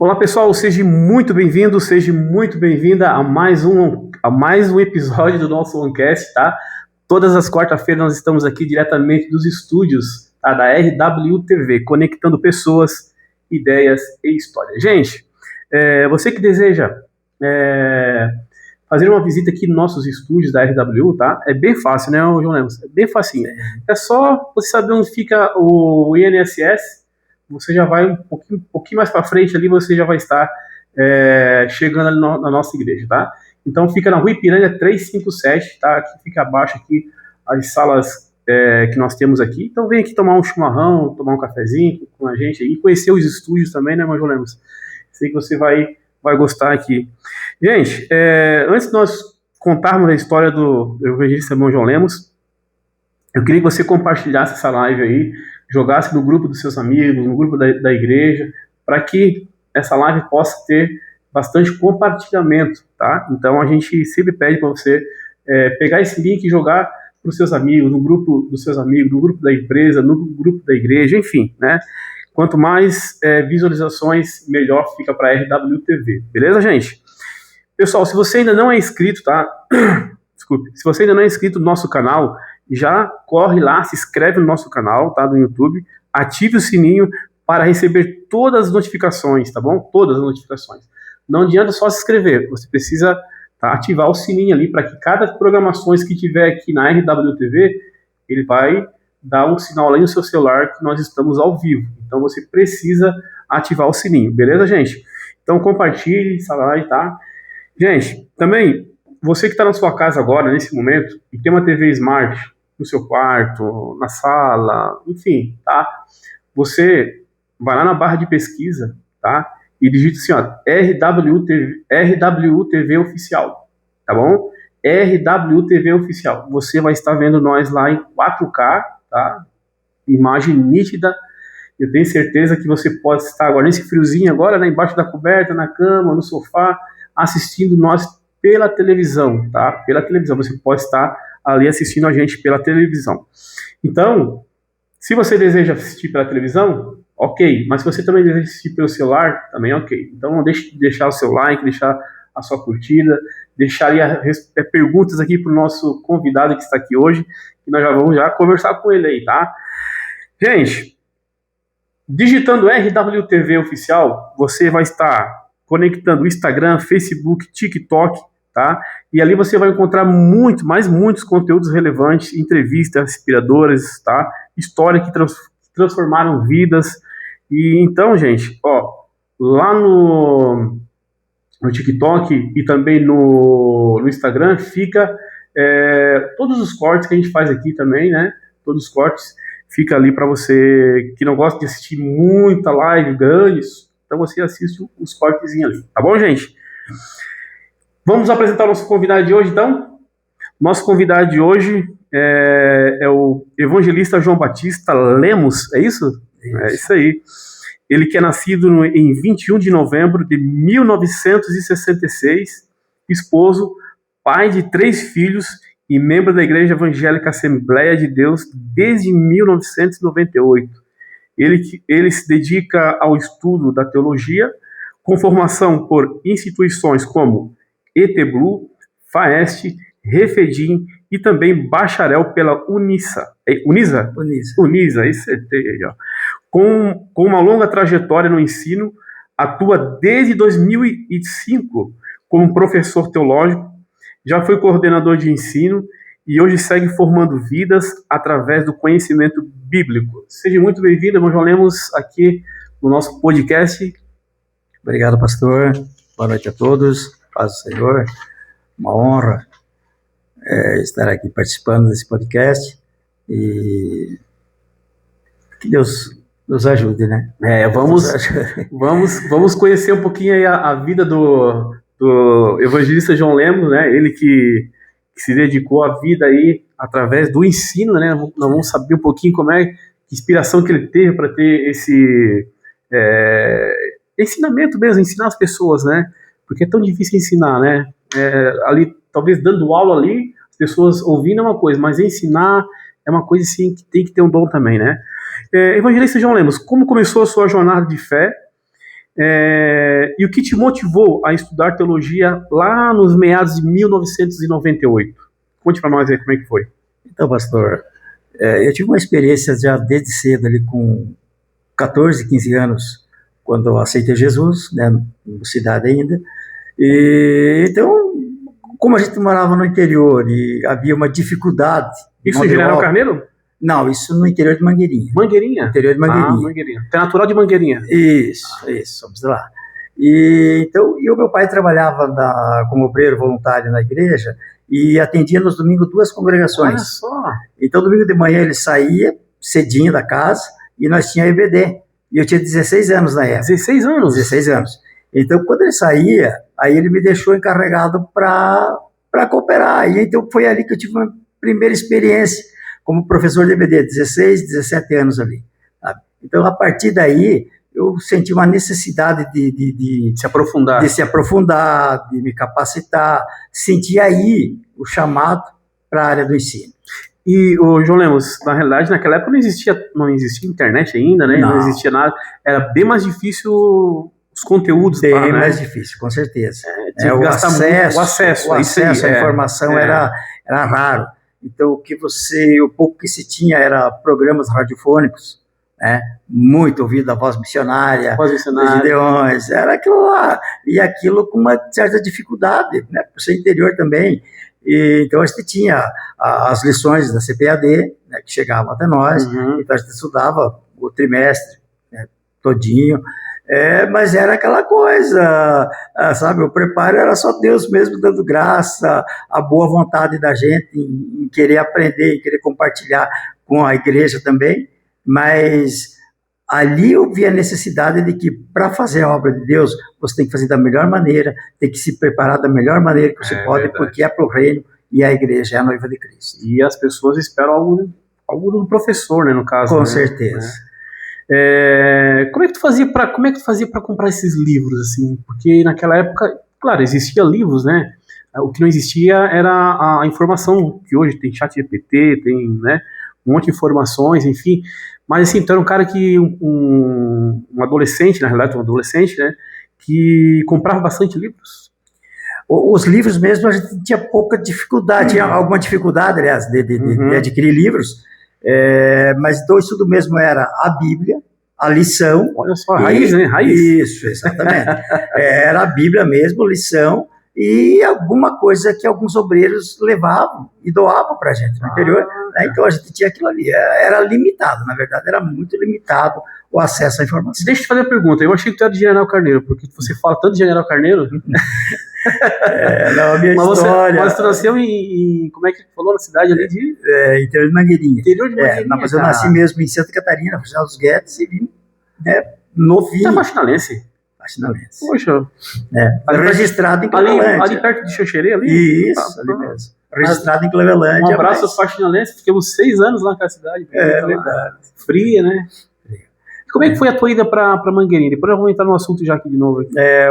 Olá pessoal, seja muito bem-vindo, seja muito bem-vinda a mais um episódio do nosso OneCast, tá? Todas as quarta-feiras nós estamos aqui diretamente dos estúdios, tá, da RWTV, conectando pessoas, ideias e histórias. Gente, você que deseja fazer uma visita aqui nos nossos estúdios da RW, tá? É bem fácil, né, João Lemos? É bem facinho. É só você saber onde fica o INSS. Você já vai um pouquinho mais para frente ali, você já vai estar chegando ali na nossa igreja, tá? Então fica na Rua Ipiranga 357, tá? Aqui fica abaixo aqui as salas que nós temos aqui. Então vem aqui tomar um chimarrão, tomar um cafezinho com a gente e conhecer os estúdios também, né, João Lemos? Sei que você vai gostar aqui. Gente, antes de nós contarmos a história do evangelista João Lemos, eu queria que você compartilhasse essa live aí, jogasse no grupo dos seus amigos, no grupo da igreja, para que essa live possa ter bastante compartilhamento, tá? Então a gente sempre pede para você pegar esse link e jogar para os seus amigos, no grupo dos seus amigos, no grupo da empresa, no grupo da igreja, enfim, né? Quanto mais visualizações, melhor fica para a RWTV, beleza, gente? Pessoal, se você ainda não é inscrito, tá? Desculpe, se você ainda não é inscrito no nosso canal, já corre lá, se inscreve no nosso canal, tá, do YouTube, ative o sininho para receber todas as notificações, tá bom? Todas as notificações. Não adianta só se inscrever, você precisa ativar o sininho ali para que cada programações que tiver aqui na RWTV, ele vai dar um sinal ali no seu celular que nós estamos ao vivo. Então você precisa ativar o sininho, beleza, gente? Então compartilhe essa live, tá? Gente, também, você que está na sua casa agora, nesse momento, e tem uma TV Smart no seu quarto, na sala, enfim, tá? Você vai lá na barra de pesquisa, tá? E digita assim, ó, RWTV Oficial, tá bom? RWTV Oficial. Você vai estar vendo nós lá em 4K, tá? Imagem nítida. Eu tenho certeza que você pode estar agora nesse friozinho agora, né? Embaixo da coberta, na cama, no sofá, assistindo nós pela televisão, tá? Pela televisão. Você pode estar ali assistindo a gente pela televisão. Então, se você deseja assistir pela televisão, ok. Mas se você também deseja assistir pelo celular, também ok. Então, não deixe de deixar o seu like, deixar a sua curtida, deixar aí perguntas aqui para o nosso convidado que está aqui hoje, que nós já vamos conversar com ele aí, tá? Gente, digitando RWTV Oficial, você vai estar conectando Instagram, Facebook, TikTok, tá? E ali você vai encontrar muitos conteúdos relevantes, entrevistas inspiradoras, tá? Histórias que transformaram vidas. E então, gente, ó, lá no TikTok e também no Instagram fica todos os cortes que a gente faz aqui também, né? Todos os cortes fica ali para você que não gosta de assistir muita live grandes, então você assiste os cortezinhos ali, tá bom, gente? Vamos apresentar o nosso convidado de hoje, então? Nosso convidado de hoje é o evangelista João Batista Lemos, é isso? É isso aí. Ele que é nascido em 21 de novembro de 1966, esposo, pai de 3 filhos e membro da Igreja Evangélica Assembleia de Deus desde 1998. Ele se dedica ao estudo da teologia, com formação por instituições como ETBLU, FAEST, Refedim e também bacharel pela Unisa, acertei aí, ó. Com uma longa trajetória no ensino, atua desde 2005 como professor teológico, já foi coordenador de ensino e hoje segue formando vidas através do conhecimento bíblico. Seja muito bem-vindo, irmão João Lemos, aqui no nosso podcast. Obrigado, pastor. Boa noite a todos. Paz do Senhor. Uma honra estar aqui participando desse podcast e que Deus nos ajude, né? Vamos conhecer um pouquinho aí a vida do evangelista João Lemos, né? Ele que se dedicou à vida aí através do ensino, né? Nós vamos saber um pouquinho que inspiração que ele teve para ter esse ensinamento mesmo, ensinar as pessoas, né? Porque é tão difícil ensinar, né? Ali, talvez dando aula ali, as pessoas ouvindo é uma coisa, mas ensinar é uma coisa assim que tem que ter um dom também, né? Evangelista João Lemos, como começou a sua jornada de fé E o que te motivou a estudar teologia lá nos meados de 1998? Conte para nós aí como é que foi. Então, pastor, eu tive uma experiência já desde cedo, ali com 14, 15 anos, quando eu aceitei Jesus, né, na cidade ainda. E, então, como a gente morava no interior e havia uma dificuldade... Isso em General Carneiro? Não, isso no interior de Mangueirinha. Mangueirinha? Interior de Mangueirinha. Mangueirinha. Você é natural de Mangueirinha? Isso, vamos lá. E o meu pai trabalhava como obreiro voluntário na igreja e atendia nos domingos 2 congregações. Olha só! Então, domingo de manhã ele saía cedinho da casa e nós tínhamos EBD. E eu tinha 16 anos na época. 16 anos? 16 anos. Então, quando ele saía, aí ele me deixou encarregado para cooperar. E então foi ali que eu tive uma primeira experiência como professor de EBD, 16, 17 anos ali. Sabe? Então, a partir daí, eu senti uma necessidade de se aprofundar. De se aprofundar, de me capacitar. Senti aí o chamado para a área do ensino. E, João Lemos, na realidade, naquela época não existia internet ainda, né? Não existia nada. Era bem mais difícil os conteúdos. Bem mais difícil, com certeza. O acesso à informação era raro. Então, o pouco que se tinha era programas radiofônicos, né? Muito ouvido a voz missionária, os Gideões, era aquilo lá. E aquilo com uma certa dificuldade, né? Por ser interior também. E, então, a gente tinha as lições da CPAD, né, que chegavam até nós, então a gente estudava o trimestre, né, todinho. Mas era aquela coisa, sabe, o preparo era só Deus mesmo dando graça, a boa vontade da gente em querer aprender, em querer compartilhar com a igreja também, mas ali eu vi a necessidade de que para fazer a obra de Deus, você tem que fazer da melhor maneira, tem que se preparar da melhor maneira que você pode, verdade. Porque é para o reino e a igreja é a noiva de Cristo. E as pessoas esperam algo do professor, né, no caso. Com certeza. Como é que tu fazia para comprar esses livros, assim? Porque naquela época, claro, existia livros, né? O que não existia era a informação, que hoje tem chat GPT, tem, né, um monte de informações, enfim. Mas assim, tu era um cara que, um adolescente, na realidade, né, que comprava bastante livros. Os livros mesmo, a gente tinha pouca dificuldade, tinha alguma dificuldade, aliás, de adquirir livros, mas então isso tudo mesmo era a Bíblia, a lição. Olha só, raiz, né? Raiz. Isso, exatamente. Era a Bíblia mesmo, lição, e alguma coisa que alguns obreiros levavam e doavam para a gente no interior. Né? Então a gente tinha aquilo ali. Era limitado, na verdade, era muito limitado o acesso à informação. Deixa eu te fazer a pergunta. Eu achei que tu era de General Carneiro, porque você fala tanto de General Carneiro. Não, a minha história. Mas tu nasceu em. Como é que tu falou na cidade ali de? Interior de Mangueirinha. Interior de Mangueirinha. Não, mas eu nasci mesmo em Santa Catarina, Regional dos Guedes, e vim, né, novinho. Você é faxinalense? Faxinalense. Poxa. Registrado em Clevelândia. Ali perto de Xanxerê, ali? Isso, ali mesmo. Registrado em Clevelândia. Um abraço aos faxinalenses, ficamos 6 anos lá naquela cidade. Verdade. Fria, né? Como é que foi a tua ida para Mangueirinha? Depois eu vou entrar no assunto já aqui de novo.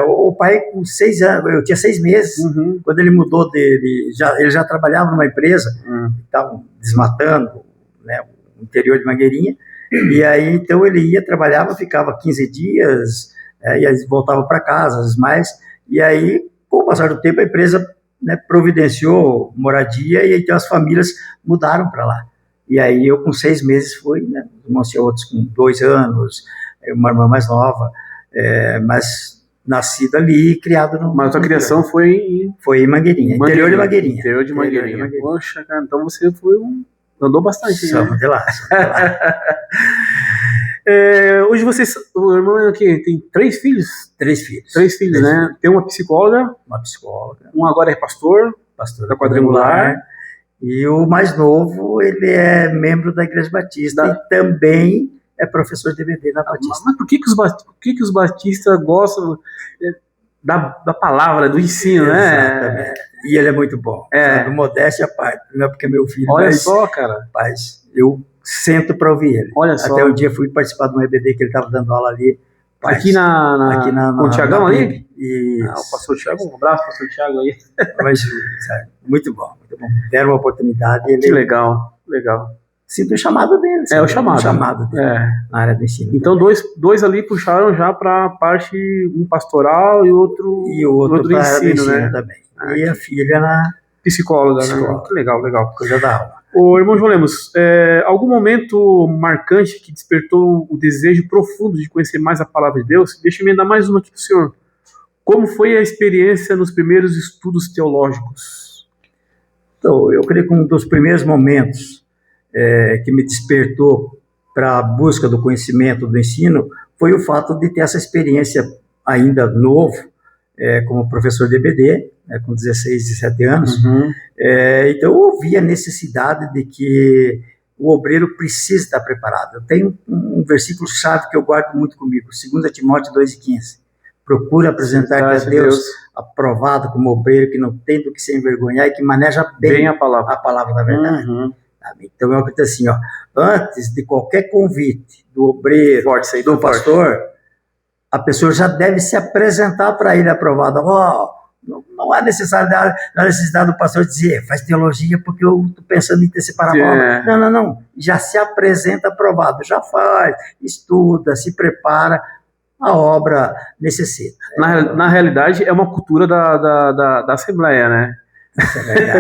O pai, com 6 anos, eu tinha 6 meses, quando ele mudou ele já trabalhava numa empresa, estavam desmatando, né, o interior de Mangueirinha, e aí então ele ia, trabalhava, ficava 15 dias, e aí voltava para casa, às vezes mais, e aí, com o passar do tempo, a empresa, né, providenciou moradia, e então as famílias mudaram para lá. E aí eu com 6 meses fui, né, irmãos outros com 2 anos, uma irmã mais nova, mas nascido ali e criado no... Mas a tua criação foi em Mangueirinha, interior de Mangueirinha. Interior de Mangueirinha. Poxa, cara, então você andou bastante. Só de lá. Hoje o irmão aqui tem 3 filhos? 3 filhos. 3 filhos, né? Filhos. Tem uma psicóloga. Um agora é pastor da Quadrangular. E o mais novo, ele é membro da Igreja Batista e também é professor de EBD na Batista. Mas por que os batistas gostam da palavra, do ensino, Exatamente. Né? E ele é muito bom. Sabe? Modéstia à parte. Não é porque é meu filho, Olha só, cara. Mas eu sento para ouvir ele. Olha só. Até um dia fui participar de um EBD que ele estava dando aula ali. Aqui com o Tiagão ali? Isso. O pastor Tiago, um abraço, pastor Tiago aí. Mas, sabe, muito bom. Deram uma oportunidade. Que legal. sinto o chamado dele. É o chamado. O chamado dele na área do ensino. Então, dois ali puxaram já para a parte, um pastoral e outro para ensino, né? Também. E a filha na psicóloga, né? Que legal. Coisa da aula. Ô, irmão João Lemos, algum momento marcante que despertou o desejo profundo de conhecer mais a palavra de Deus? Deixa eu emendar mais uma aqui para o senhor. Como foi a experiência nos primeiros estudos teológicos? Então, eu creio que um dos primeiros momentos que me despertou para a busca do conhecimento do ensino foi o fato de ter essa experiência ainda novo, como professor de EBD, com 16, 17 anos. Então, eu ouvi a necessidade de que o obreiro precisa estar preparado. Eu tenho um versículo-chave que eu guardo muito comigo, 2 Timóteo 2,15. Procura apresentar-te a Deus aprovado como obreiro, que não tem do que se envergonhar e que maneja bem a palavra da verdade. Então, eu acredito assim, antes de qualquer convite do obreiro, do pastor, a pessoa já deve se apresentar para ele aprovado. Não há necessidade do pastor dizer, faz teologia porque eu estou pensando em ter separado a palavra. Não. Já se apresenta aprovado, já faz, estuda, se prepara. A obra necessita. Na realidade, é uma cultura da Assembleia, né?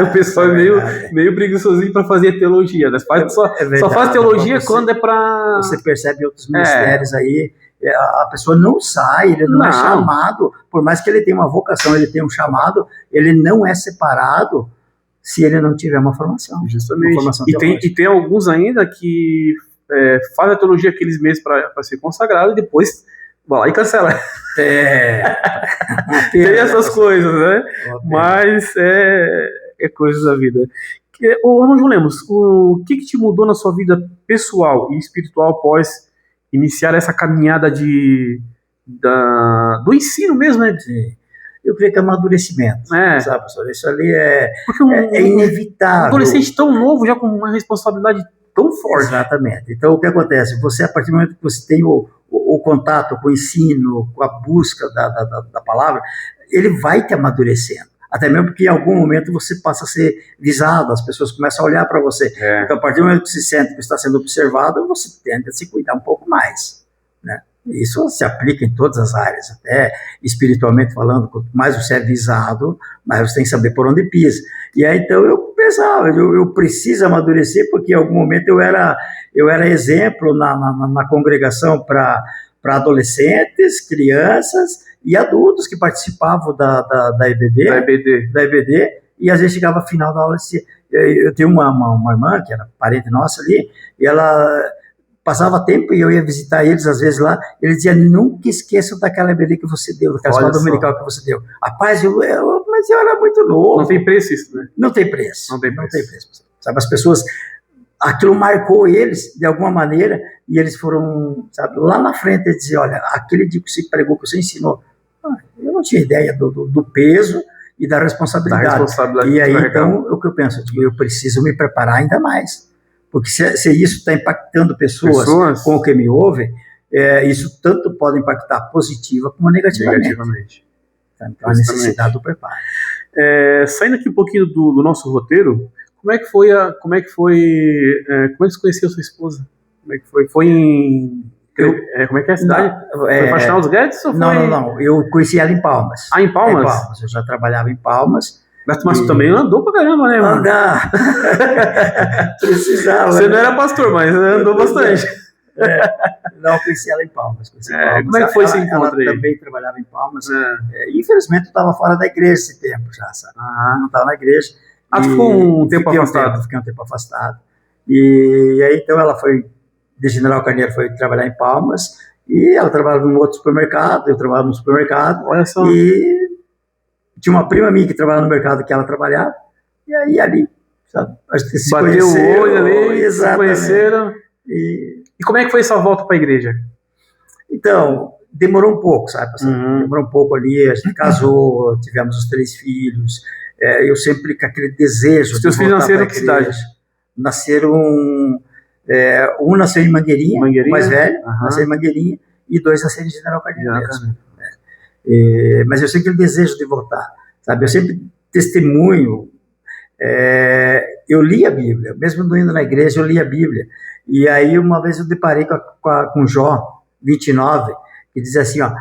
O pessoal é meio preguiçosinho para fazer teologia. Né? Só faz teologia quando é para... Você percebe outros ministérios aí, a pessoa não sai, ele não é chamado, por mais que ele tenha uma vocação, ele tenha um chamado, ele não é separado se ele não tiver uma formação. Justamente. Uma formação e tem alguns ainda que fazem a teologia aqueles meses para ser consagrado e depois... vai lá e cancela. Tem essas coisas, né? Mas é coisa da vida. Ô, João Lemos, o que te mudou na sua vida pessoal e espiritual após iniciar essa caminhada do ensino mesmo, né? Eu creio que é amadurecimento, sabe, professor? Isso ali é inevitável. Um adolescente tão novo, já com uma responsabilidade tão forte. Exatamente. Então, o que acontece? Você, a partir do momento que você tem o contato com o ensino, com a busca da palavra, ele vai te amadurecendo. Até mesmo porque em algum momento você passa a ser visado, as pessoas começam a olhar para você. Então, a partir do momento que você sente que está sendo observado, você tende a se cuidar um pouco mais, né? Isso se aplica em todas as áreas, até espiritualmente falando, quanto mais você é visado, mais você tem que saber por onde pisa. E aí, então, eu pensava, eu preciso amadurecer, porque em algum momento eu era exemplo na congregação para adolescentes, crianças e adultos que participavam da EBD, e às vezes chegava a final da aula, eu tenho uma irmã, que era parente nossa ali, e ela... passava tempo e eu ia visitar eles, às vezes lá, ele dizia, nunca esqueçam daquela EBD que você deu, daquela escola dominical que você deu. Rapaz, mas eu era muito novo. Não tem preço isso, né? Não tem preço. Não tem preço. Sabe, as pessoas, aquilo marcou eles de alguma maneira e eles foram, sabe, lá na frente eles diziam, olha, aquele dia que você pregou, que você ensinou, eu não tinha ideia do peso e da responsabilidade. E aí, então, o que eu penso, eu preciso me preparar ainda mais. Porque se isso está impactando pessoas com o que me ouvem, isso tanto pode impactar positiva como negativamente. Então, a necessidade do preparo. Saindo aqui um pouquinho do nosso roteiro, como é que você conheceu sua esposa? Como é que foi? Foi em... como é que é a cidade? Foi Faxinal dos Guedes? Ou foi... Não. Eu conheci ela em Palmas. Em Palmas? Em Palmas. Eu já trabalhava em Palmas. Mas tu também andou pra caramba, né, mano? Andar. Precisava. Você não era pastor, mas andou bastante. Não, eu conheci ela em Palmas. Como é que foi esse encontro aí? Ela também trabalhava em Palmas. Infelizmente, eu estava fora da igreja esse tempo já, sabe? Não estava na igreja. Tu ficou um tempo afastado? Fiquei um tempo afastado. E aí, então, ela foi, de General Carneiro, foi trabalhar em Palmas. E ela trabalhava num outro supermercado, eu trabalhava num supermercado. Olha só. E tinha uma prima minha que trabalhava no mercado que ela trabalhava, e aí ali, sabe, a gente se bateu o olho ali, se exatamente. Conheceram. E como é que foi essa volta para a igreja? Então, demorou um pouco, sabe? Demorou um pouco ali, a gente casou, tivemos os 3 filhos, eu sempre com aquele desejo. Os teus filhos nasceram em que cidade? Nasceram, um nasceu em Mangueirinha, o mais velho, nasceu em Mangueirinha, e 2 nasceram em General Carneiro mesmo. Mas eu sei que ele desejo de voltar, sabe? Eu sempre testemunho, eu li a Bíblia, mesmo não indo na igreja, eu li a Bíblia. E aí uma vez eu deparei com Jó 29, que diz assim, ó,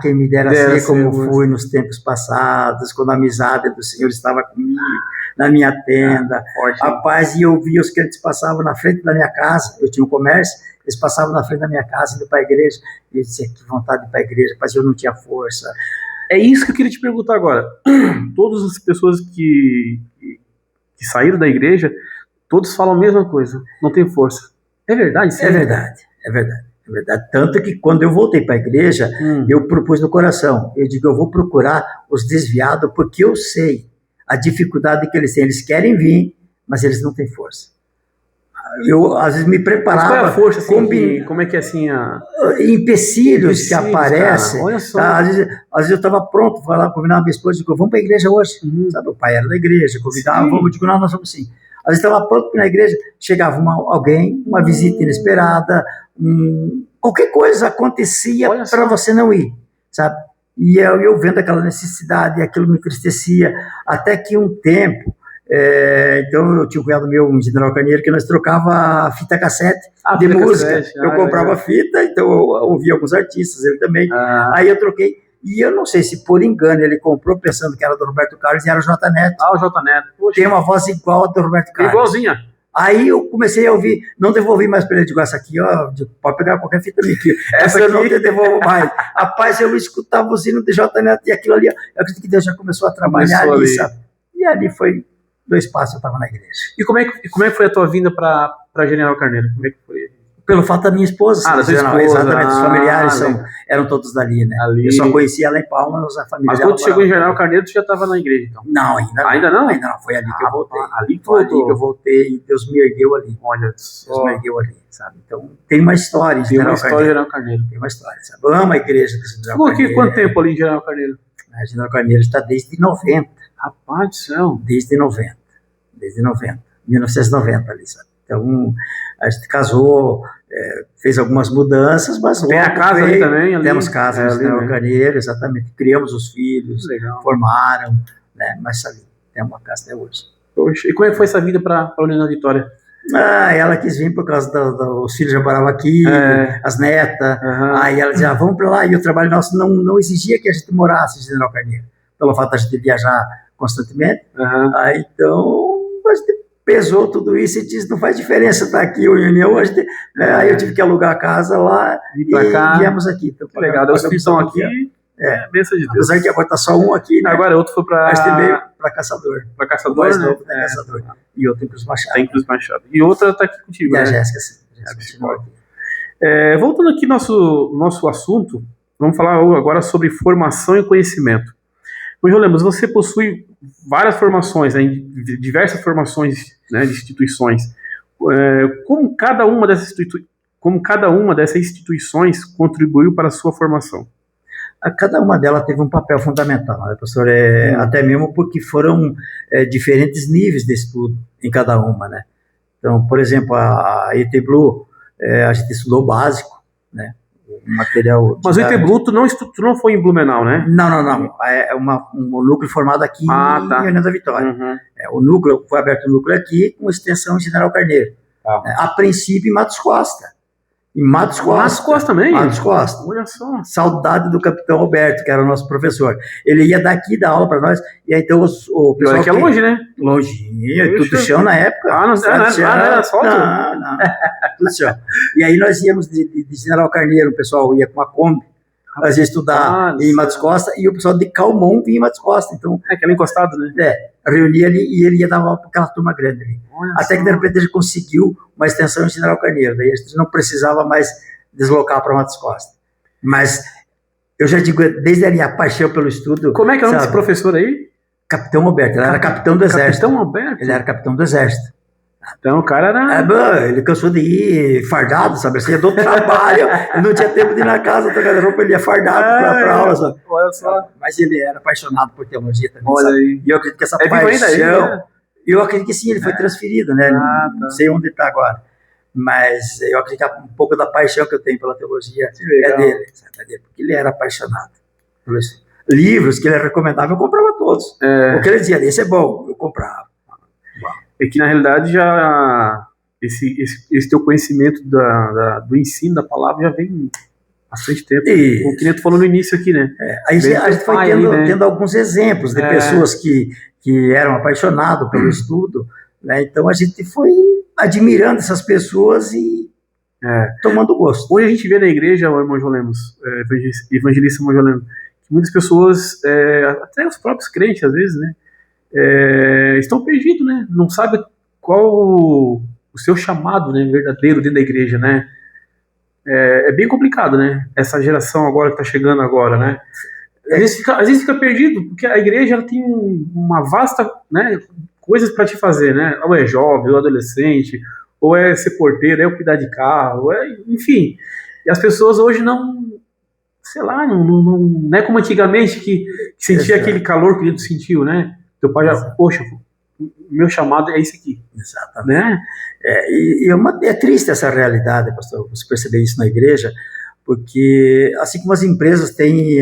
quem me dera ser como fui nos tempos passados, quando a amizade do Senhor estava comigo, na minha tenda, rapaz, e eu via os crentes passavam na frente da minha casa, eu tinha um comércio, eles passavam na frente da minha casa, indo para a igreja, e eu dizia, que vontade de ir para a igreja, mas eu não tinha força. É isso que eu queria te perguntar agora. Todas as pessoas que saíram da igreja, todos falam a mesma coisa, não tem força. É verdade? Sim? É verdade, é verdade. É verdade. Tanto que quando eu voltei para a igreja, eu propus no coração, eu digo, eu vou procurar os desviados, porque eu sei a dificuldade que eles têm. Eles querem vir, mas eles não têm força. Eu, às vezes, me preparava... Mas qual é a força, assim, como é que é assim a... Empecilhos que aparecem. Olha só. Às vezes eu estava pronto, fui lá convidar minha esposa, digo, vamos para a igreja hoje. Sabe, o pai era da igreja, convidava, vamos, digo, não, nós vamos sim. Às vezes estava pronto para ir na igreja, chegava alguém, uma visita inesperada, qualquer coisa acontecia para você não ir, sabe? E eu vendo aquela necessidade, aquilo me entristecia, até que um tempo, então eu tinha um cunhado meu, um General Carneiro, que nós trocava fita cassete de música. Eu comprava fita, então eu ouvia alguns artistas, ele também. Aí eu troquei. E eu não sei se por engano ele comprou pensando que era do Roberto Carlos e era o J Neto. O J Neto. Poxa. Tem uma voz igual a do Roberto Carlos. Igualzinha. Aí eu comecei a ouvir, não devolvi mais para ele, digo, essa aqui, ó, pode pegar qualquer fita minha aqui. Essa eu não te devolvo mais. Rapaz, eu escutava o sino do J Neto e aquilo ali, eu acredito que Deus já começou a trabalhar ali, sabe? E ali foi 2 passos, eu estava na igreja. E como é que foi a tua vinda para General Carneiro? Como é que foi? Pelo fato da minha esposa. Da sua esposa. Exatamente, os familiares eram todos dali, né? Eu só conhecia ela em Palmas, a família. Mas quando chegou em General Carneiro, tu já estava na igreja, então? Não, ainda não. Ainda não? Ainda não, foi ali que eu voltei. Ali foi ali que eu voltei e Deus me ergueu ali. Olha só. Deus me ergueu ali, sabe? Então, tem uma história em General Carneiro. Tem uma história, sabe? Eu amo a igreja do General Carneiro. Ficou aqui quanto tempo ali em General Carneiro? A General Carneiro está desde 90. Rapaz do céu. Desde 90. 1990 ali, sabe? Então, a gente casou, fez algumas mudanças, mas... Tem a casa ali também? Temos casa no General Carneiro, exatamente. Criamos os filhos, formaram, né? Mas ali, tem uma casa até hoje. Poxa, e como é que foi essa vida para a União da Vitória? Ela quis vir por causa dos filhos já moravam aqui, as netas, aí ela dizia, vamos para lá, e o trabalho nosso não exigia que a gente morasse em General Carneiro, pelo fato de a gente viajar constantemente, aí então a gente pesou tudo isso e disse, não faz diferença estar aqui ou em União, aí eu tive que alugar a casa lá e viemos aqui. Então, legal, os filhos estão aqui, bênção de Deus. Apesar que agora está só um aqui, né? Agora outro foi para... Mas tem meio para Caçador. Para Caçador, né? Novo, Caçador. E outro em Cruz Machado. Tem Cruz Machado. E outra está aqui contigo, né? A Jéssica, sim. Voltando aqui nosso assunto, vamos falar agora sobre formação e conhecimento. João Lemos, você possui várias formações, né, diversas formações, né, de instituições. Como cada uma dessas instituições contribuiu para a sua formação? Cada uma delas teve um papel fundamental, né, professor? Até mesmo porque foram diferentes níveis de estudo em cada uma, né? Então, por exemplo, a ET Blue, a gente estudou básico, né? Material. Mas o ET Blue, tu não foi em Blumenau, né? Não. É um núcleo formado aqui em União da Vitória. O núcleo, foi aberto o núcleo aqui, com extensão em General Carneiro. A princípio em Matos Costa. Em Matos Costa. Matos Costa também? Matos Costa. Olha só. Saudade do capitão Roberto, que era o nosso professor. Ele ia daqui dar aula para nós, e aí então o pessoal... que é longe, né? Longinho, tudo chão na época. Não era só? Não, tudo chão. E aí nós íamos de General Carneiro, o pessoal ia com a Kombi, nós ia estudar em Matos Costa, e o pessoal de Calmon vinha em Matos Costa. Então, aquela encostada, né? Reunia ali e ele ia dar aula para aquela turma grande ali. Até que de repente ele conseguiu uma extensão em General Carneiro, daí a gente não precisava mais deslocar para Matos Costa. Mas eu já digo, desde ali a paixão pelo estudo. Como é que é o nome desse professor aí? Capitão Roberto, ele era capitão do exército. Capitão Roberto? Ele era capitão do exército. Então o cara era... ele cansou de ir fardado, sabe? Assim, do trabalho, ele não tinha tempo de ir na casa trocar de roupa, ele ia fardado para aula, sabe? Olha só. Mas ele era apaixonado por teologia também, olha aí. E eu acredito que essa paixão... Eu acredito que sim, ele foi transferido, né? Não sei onde está agora. Mas eu acredito que um pouco da paixão que eu tenho pela teologia é dele, sabe? Porque ele era apaixonado por isso. Livros que ele recomendava, eu comprava todos. O que ele dizia, esse é bom, eu comprava. É que na realidade já esse teu conhecimento do ensino da palavra já vem há bastante tempo. O que nem tu falou no início aqui, né? Aí a gente foi tendo alguns exemplos de pessoas que eram apaixonadas pelo estudo, né? Então a gente foi admirando essas pessoas e tomando gosto. Hoje a gente vê na igreja, o irmão João Lemos, evangelista irmão João Lemos, que muitas pessoas, até os próprios crentes às vezes, né, estão perdidos, né? Não sabem qual o seu chamado, né, verdadeiro dentro da igreja, né? É bem complicado, né? Essa geração agora que está chegando agora, né? Às vezes fica perdido, porque a igreja ela tem uma vasta, né, coisas para te fazer, né? Ou é jovem, ou é adolescente, ou é ser porteiro, é cuidar de carro, enfim. E as pessoas hoje não, sei lá, não é como antigamente que sentia aquele calor que ele sentiu, né? Teu pai já, poxa, meu chamado é esse aqui. Exatamente. Né? É triste essa realidade, pastor, você perceber isso na igreja, porque assim como as empresas têm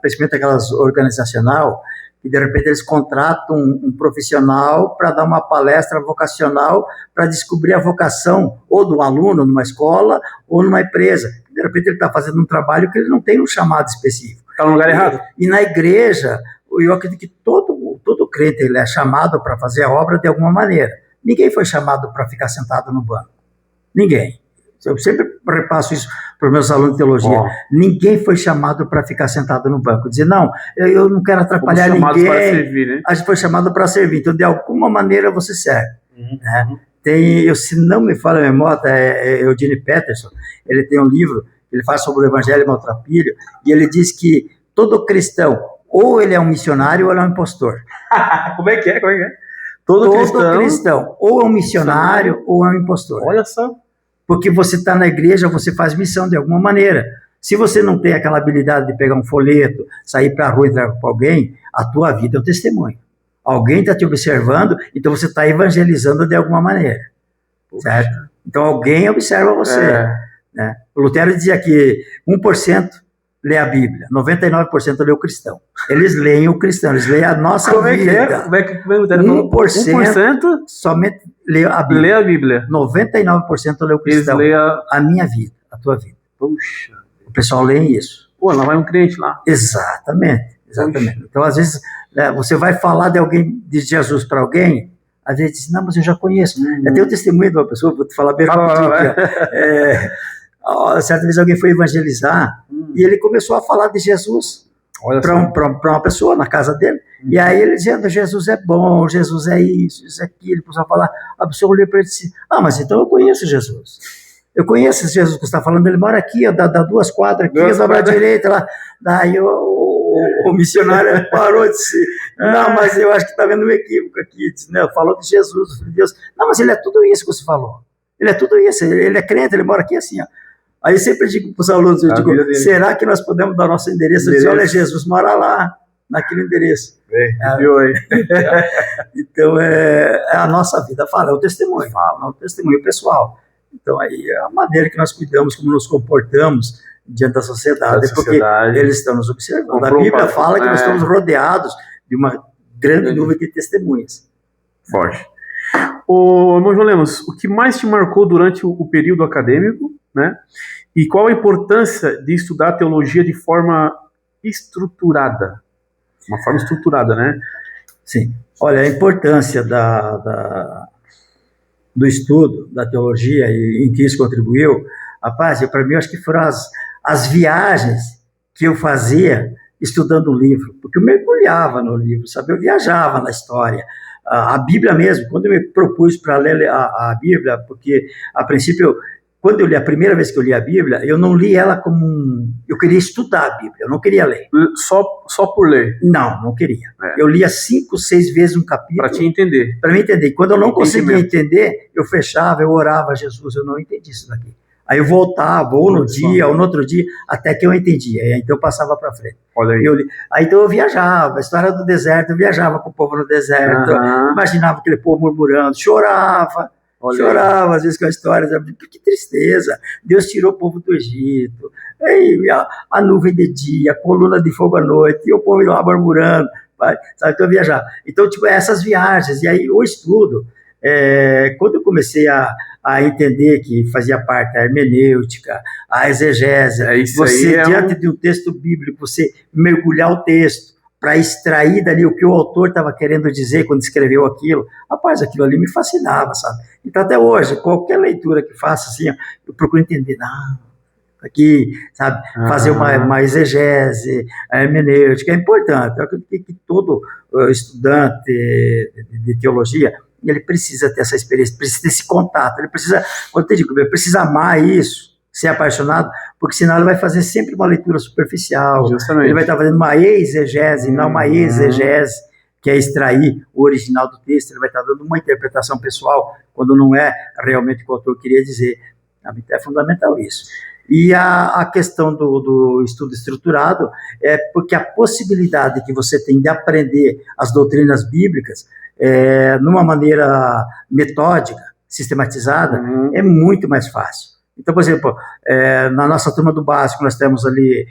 principalmente aquelas organizacional, que de repente eles contratam um profissional para dar uma palestra vocacional para descobrir a vocação ou do aluno numa escola ou numa empresa. De repente ele está fazendo um trabalho que ele não tem um chamado específico. Está no lugar errado. E na igreja, eu acredito que todo crente ele é chamado para fazer a obra de alguma maneira. Ninguém foi chamado para ficar sentado no banco. Ninguém. Eu sempre repasso isso para os meus alunos de teologia. Ninguém foi chamado para ficar sentado no banco. Dizer, não, eu não quero atrapalhar ninguém. Para servir, né? A gente foi chamado para servir. Então, de alguma maneira, você serve. Né? Se não me falha a memória, é Eugene Peterson, ele tem um livro, ele faz sobre o Evangelho Maltrapilho, e ele diz que todo cristão, ou ele é um missionário ou ele é um impostor. Como é que é? Todo cristão, ou é um missionário ou é um impostor. Olha só. Porque você está na igreja, você faz missão de alguma maneira. Se você não tem aquela habilidade de pegar um folheto, sair para a rua e entregar para alguém, a tua vida é um testemunho. Alguém está te observando, então você está evangelizando de alguma maneira. Certo? Então alguém observa você. Né? O Lutero dizia que 1% lê a Bíblia, 99% lê o cristão. Eles leem o cristão, eles leem a nossa vida. Como é que o Lutero falou? 1% somente lê a Bíblia. Lê a Bíblia. 99% lê o cristão. Eles leem a minha vida, a tua vida. Puxa. O pessoal lê isso. Pô, lá vai um crente lá. Exatamente. Então, às vezes, você vai falar de alguém, de Jesus para alguém, às vezes diz, não, mas eu já conheço. Eu tenho o testemunho de uma pessoa, vou te falar bem rapidinho. Certa vez alguém foi evangelizar e ele começou a falar de Jesus para uma pessoa na casa dele. E aí ele dizendo, Jesus é bom, Jesus é isso é aquilo. Ele começou a falar, a pessoa olhou para ele e disse, mas então eu conheço Jesus. Eu conheço esse Jesus que você está falando, ele mora aqui, dá 2 quadras aqui, dá para a direita lá. Daí o missionário parou e disse, não, mas eu acho que está vendo um equívoco aqui. Disse, não, falou de Jesus, o Filho de Deus. Não, mas ele é tudo isso que você falou. Ele é tudo isso, ele é crente, ele mora aqui assim, ó. Aí eu sempre digo para os alunos, eu digo, será que nós podemos dar nosso endereço? Eu disse, olha, Jesus mora lá, naquele endereço. Então, a nossa vida fala, é um testemunho pessoal. Então, aí é a maneira que nós cuidamos, como nos comportamos diante da sociedade, porque eles estão nos observando. A Bíblia fala que nós estamos rodeados de uma grande nuvem de testemunhas. Forte. Ô, irmão João Lemos, o que mais te marcou durante o período acadêmico, né? E qual a importância de estudar teologia de forma estruturada? Uma forma estruturada, né? Sim. Olha, a importância do estudo da teologia e em que isso contribuiu, rapaz, para mim, eu acho que foram as viagens que eu fazia estudando o livro, porque eu mergulhava no livro, sabe? Eu viajava na história. A Bíblia mesmo, quando eu me propus para ler a Bíblia, porque a princípio, quando eu li a primeira vez que eu li a Bíblia, eu não li ela como eu queria estudar a Bíblia, eu não queria ler. Só por ler? Não queria. Eu lia 5, 6 vezes um capítulo. Para te entender. Para me entender. Quando eu não conseguia entender, eu fechava, eu orava a Jesus, eu não entendi isso daqui. Aí eu voltava, ou no dia, ou no outro dia, até que eu entendi. Aí então eu passava para frente. Olha aí. Aí então eu viajava, a história do deserto, eu viajava com o povo no deserto, imaginava aquele povo murmurando, chorava, às vezes com a história, que tristeza, Deus tirou o povo do Egito, aí a nuvem de dia, a coluna de fogo à noite, e o povo lá murmurando, vai, sabe? Então eu viajava. Então, tipo, essas viagens, e aí o estudo, quando eu comecei a entender que fazia parte da hermenêutica, a exegese, você, diante de um texto bíblico, você mergulhar o texto para extrair dali o que o autor estava querendo dizer quando escreveu aquilo, rapaz, aquilo ali me fascinava, sabe? Então, até hoje, qualquer leitura que faça, assim, eu procuro entender, aqui, sabe, fazer uma exegese, a hermenêutica é importante. Eu acredito que todo estudante de teologia, ele precisa ter essa experiência, precisa ter esse contato, ele precisa, quando eu digo, ele precisa amar isso, ser apaixonado, porque senão ele vai fazer sempre uma leitura superficial. Justamente. Ele vai estar fazendo uma exegese, não uma exegese, que é extrair o original do texto, ele vai estar dando uma interpretação pessoal, quando não é realmente o que o autor queria dizer. É fundamental isso. E a questão do estudo estruturado é porque a possibilidade que você tem de aprender as doutrinas bíblicas numa maneira metódica, sistematizada, é muito mais fácil. Então, por exemplo, na nossa turma do básico, nós temos ali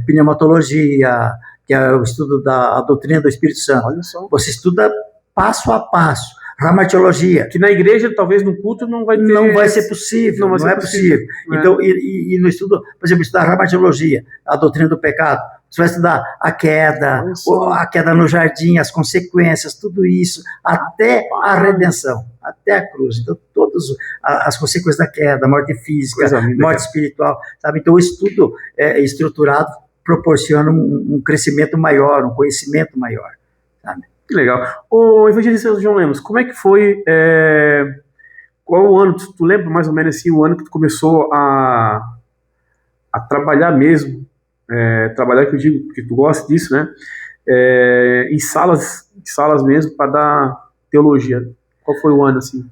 pneumatologia, que é o estudo da doutrina do Espírito Santo. Olha só. Você estuda passo a passo. Ramateologia. Que na igreja, talvez no culto, não vai ter... Não vai ser possível, não é possível. Então, e no estudo, por exemplo, estudar ramateologia, a doutrina do pecado, você vai estudar a queda no jardim, as consequências, tudo isso, até a redenção, até a cruz. Então, todas as consequências da queda, morte física, morte espiritual, sabe? Então, o estudo estruturado proporciona um crescimento maior, um conhecimento maior, sabe? Que legal. Ô, evangelista João Lemos, como é que foi, qual o ano, tu lembra mais ou menos assim, o ano que tu começou a trabalhar mesmo, trabalhar, que eu digo, porque tu gosta disso, né, em salas mesmo, para dar teologia? Qual foi o ano, assim?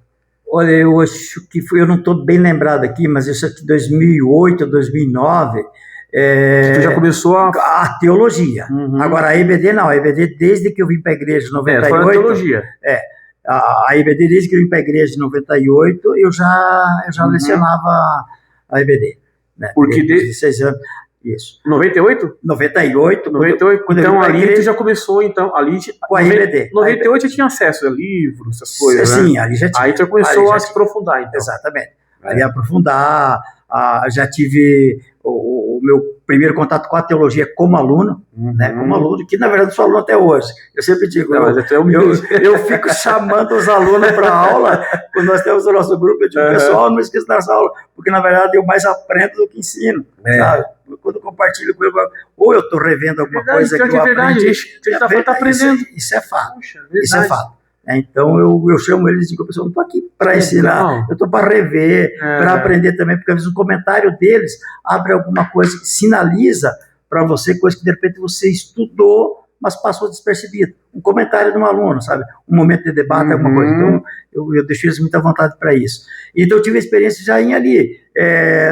Olha, eu acho que foi, eu não estou bem lembrado aqui, mas isso aqui 2008, 2009... Tu já começou a teologia. Agora, a EBD não. A EBD, desde que eu vim para a igreja em 98... Foi a teologia. A EBD, desde que eu vim para a igreja em 98, eu já lecionava a EBD. Né? Porque desde 16 anos. Isso. 98? 98. Quando então ali igreja, tu já começou, então, ali... Com a EBD. 98 já tinha acesso a livros, essas coisas, sim, né? Ali já tinha. Aí já começou a se aprofundar, então. Exatamente. Ali aprofundar, já tive... O meu primeiro contato com a teologia como aluno, né, como aluno, que na verdade sou aluno até hoje. Eu sempre digo, eu fico chamando os alunos para aula, quando nós temos o nosso grupo, eu digo, pessoal, não esqueça dessa aula, porque na verdade eu mais aprendo do que ensino, sabe? Quando eu compartilho com ele, ou eu estou revendo alguma coisa que eu aprendi. Está aprendendo. Isso é fato. Isso é fato. Então eu chamo eles e digo, pessoal, não estou aqui para ensinar, eu estou para rever, para aprender também, porque às vezes o comentário deles abre alguma coisa que sinaliza para você, coisa que de repente você estudou, mas passou despercebido. Um comentário de um aluno, sabe? Um momento de debate, alguma coisa. Então eu deixo eles muita vontade para isso. Então eu tive a experiência já em ali.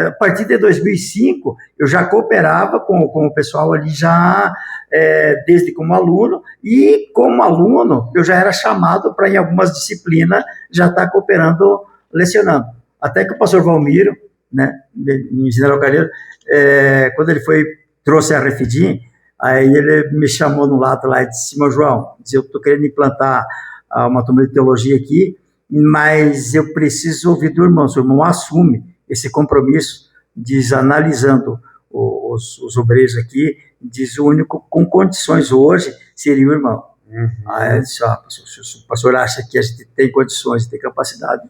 A partir de 2005, eu já cooperava com o pessoal ali já, desde como aluno, e como aluno eu já era chamado para em algumas disciplinas já estar cooperando, lecionando. Até que o pastor Valmiro, né, em General Carneiro, quando ele trouxe a Refidim, aí ele me chamou no lado lá e disse, meu João, eu estou querendo implantar uma turma de teologia aqui, mas eu preciso ouvir do irmão. O irmão assume esse compromisso, diz, analisando os obreiros aqui, diz, o único com condições hoje seria o irmão. Aí eu disse, se o pastor acha que a gente tem condições, tem capacidade,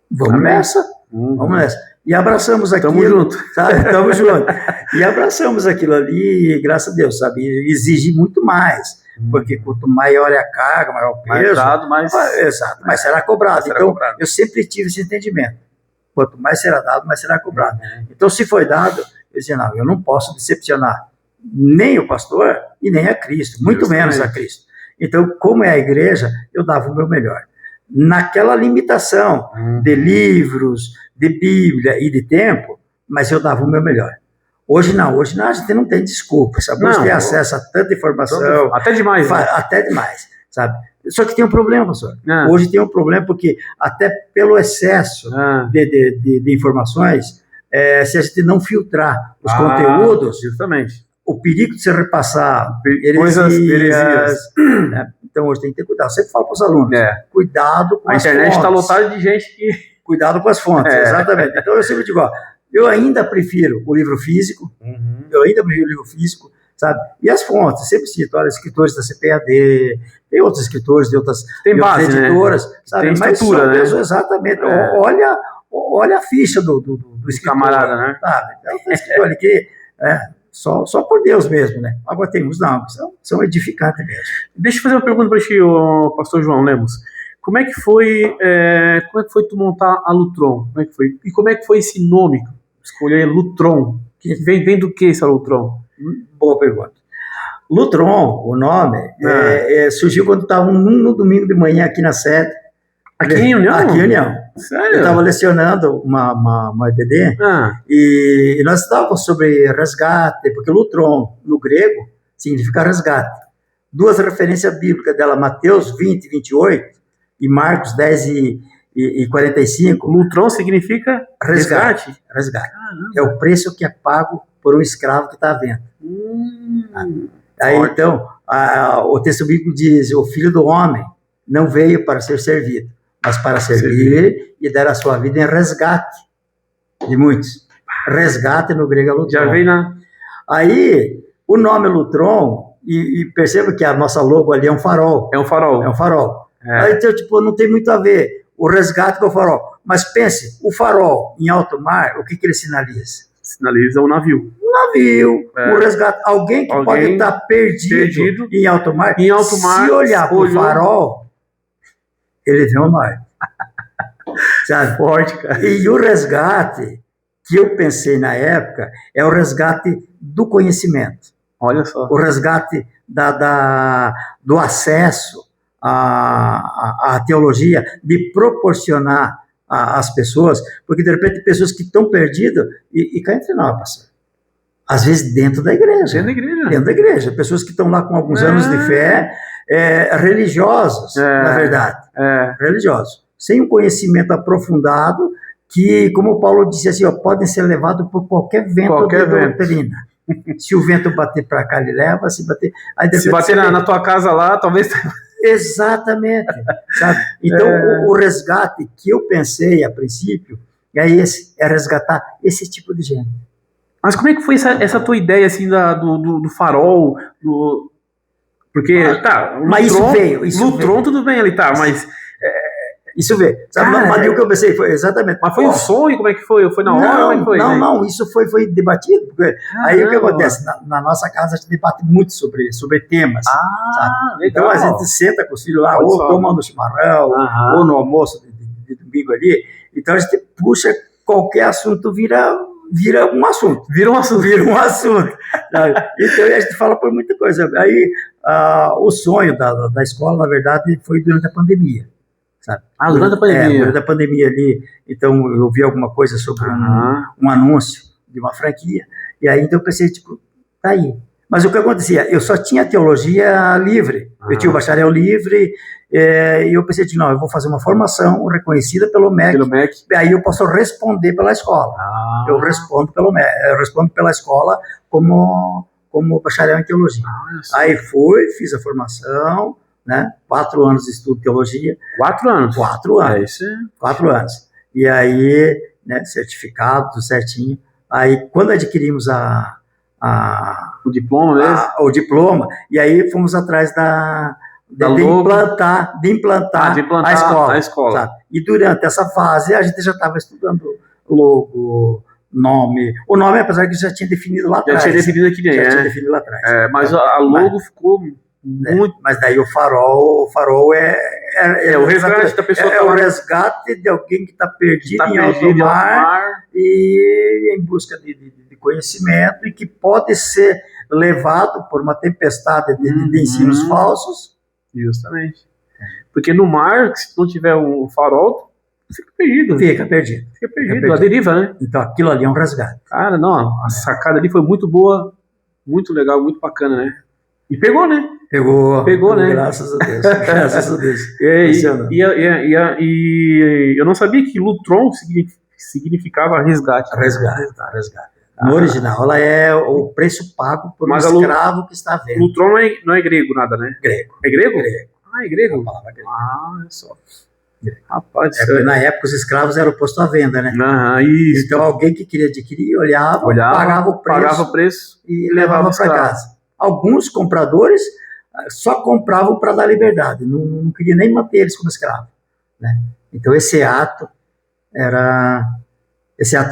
vamos nessa, vamos nessa. E abraçamos aquilo. Tamo junto. Sabe? Tamo junto. E abraçamos aquilo ali, graças a Deus, sabe? Exige muito mais, porque quanto maior é a carga, maior o peso... Exato, mais será cobrado. Eu sempre tive esse entendimento. Quanto mais será dado, mais será cobrado. Então, se foi dado, eu dizia, não, eu não posso decepcionar nem o pastor e nem a Cristo, muito menos a Cristo. Então, como é a igreja, eu dava o meu melhor. Naquela limitação de livros, de Bíblia e de tempo, mas eu dava o meu melhor. Hoje não, a gente não tem desculpa, sabe? Hoje tem acesso a tanta informação. Até demais. Até demais, sabe? Só que tem um problema, professor. Hoje tem um problema porque até pelo excesso de informações, se a gente não filtrar os conteúdos, justamente, o perigo de se repassar heresias. Né? Então hoje tem que ter cuidado. Eu sempre falo para os alunos, cuidado com as fontes. A internet está lotada de gente que... Cuidado com as fontes, exatamente. Então eu sempre digo, eu ainda prefiro o livro físico, sabe? E as fontes, sempre cito, olha, escritores da CPAD, tem outros escritores de outras editoras, né? Sabe? Tem estrutura, né? Exatamente. Olha a ficha do escritor, camarada, né? Sabe? Então tem escritor ali que só por Deus mesmo, né? Agora tem uns não, são edificantes mesmo. Deixa eu fazer uma pergunta para ti, pastor João Lemos. Como é que foi tu montar a Lutron? Como é que foi? E como é que foi esse nome? Escolher Lutron. Vem do que essa Lutron? Boa pergunta. Lutron, o nome, surgiu quando estava no domingo de manhã aqui na sede. Aqui em União? Aqui em União. Sério? Eu estava lecionando uma EBD e nós estávamos sobre resgate, porque Lutron, no grego, significa resgate. Duas referências bíblicas dela, Mateus 20, 28 e Marcos 10 e 45. Lutron significa resgate? Resgate. É o preço que é pago por um escravo que está à venda. Aí, então, o texto bíblico diz, o Filho do Homem não veio para ser servido, mas para servir e dar a sua vida em resgate de muitos. Resgate no grego é Lutron. Já veio na... Aí, o nome Lutron, e perceba que a nossa logo ali é um farol. É um farol. É um farol. Aí, então, tipo, não tem muito a ver o resgate com o farol. Mas pense, o farol em alto mar, o que ele sinaliza? Sinaliza o navio. O navio, o resgate. Alguém que pode estar perdido em alto mar. Em alto mar, se olhar para o farol, ele vê o mar. Sabe? Forte, cara. E o resgate que eu pensei na época é o resgate do conhecimento. Olha só. O resgate do acesso à teologia, de proporcionar às pessoas, porque de repente pessoas que estão perdidas, e cá entre nós, pastor, às vezes dentro da igreja. Dentro da igreja. Pessoas que estão lá com alguns anos de fé, religiosos, na verdade. Religiosos. Sem um conhecimento aprofundado, que, como Paulo disse assim, podem ser levados por qualquer vento de doutrina. Se o vento bater para cá, ele leva, se bater... Aí, se bater na tua casa lá, talvez... Exatamente. Sabe? Então, o resgate que eu pensei a princípio é resgatar esse tipo de gente. Mas como é que foi essa tua ideia assim do farol? Porque, mas isso veio. Lutron tudo bem ali, mas... Isso veio. Sabe, mas o que eu pensei foi exatamente... Mas foi um sonho? Como é que foi? Foi na hora? Como é que foi? Não, isso foi debatido. Porque aí o que acontece? Na nossa casa a gente debate muito sobre temas. Sabe? Então a gente senta com os filhos lá, ou tomando chimarrão, ou no almoço de domingo ali. Então a gente puxa qualquer assunto, vira um assunto. Vira um assunto. Então a gente fala por muita coisa. Aí o sonho da escola, na verdade, foi durante a pandemia. Sabe? Durante a pandemia. Durante a pandemia ali, então eu vi alguma coisa sobre um anúncio de uma franquia, e aí então eu pensei, tá aí. Mas o que acontecia? Eu só tinha teologia livre, eu tinha o bacharel livre, e eu pensei, não, eu vou fazer uma formação reconhecida pelo MEC, aí eu posso responder pela escola. Eu respondo pelo MEC, eu respondo pela escola como bacharel em teologia. Aí fiz a formação, né? 4 anos de estudo de teologia. 4 anos? 4 anos. 4 anos. E aí, né, certificado, tudo certinho. Aí, quando adquirimos o diploma mesmo? O diploma, e aí fomos atrás de implantar a escola. Sabe? E durante essa fase, a gente já estava estudando logo, nome. O nome, apesar que já tinha definido lá atrás. Já tinha definido aqui dentro, tinha definido lá atrás. Mas a logo ficou... Muito. Mas daí o farol é o resgate da pessoa. É o resgate de alguém que está perdido em alto mar e em busca de conhecimento, e que pode ser levado por uma tempestade de ensinos falsos. Justamente. Porque no mar, se não tiver um farol, fica perdido. Fica perdido. A deriva, né? Então aquilo ali é um resgate. Cara, não, a sacada ali foi muito boa, muito legal, muito bacana, né? E pegou, né? Pegou, né? Graças a Deus. Graças a Deus. E eu não sabia que Lutron significava resgate. Resgate. No original, ela é o preço pago por um escravo que está vendo. Lutron não é grego nada, né? Grego. É grego? Grego. Ah, é grego? É uma palavra grega. Olha só. Rapaz, Na época os escravos eram postos à venda, né? Isso. Então alguém que queria adquirir olhava, pagava o preço e levava para casa. Alguns compradores só compravam para dar liberdade, não queria nem manter eles como escravos, né? Então esse ato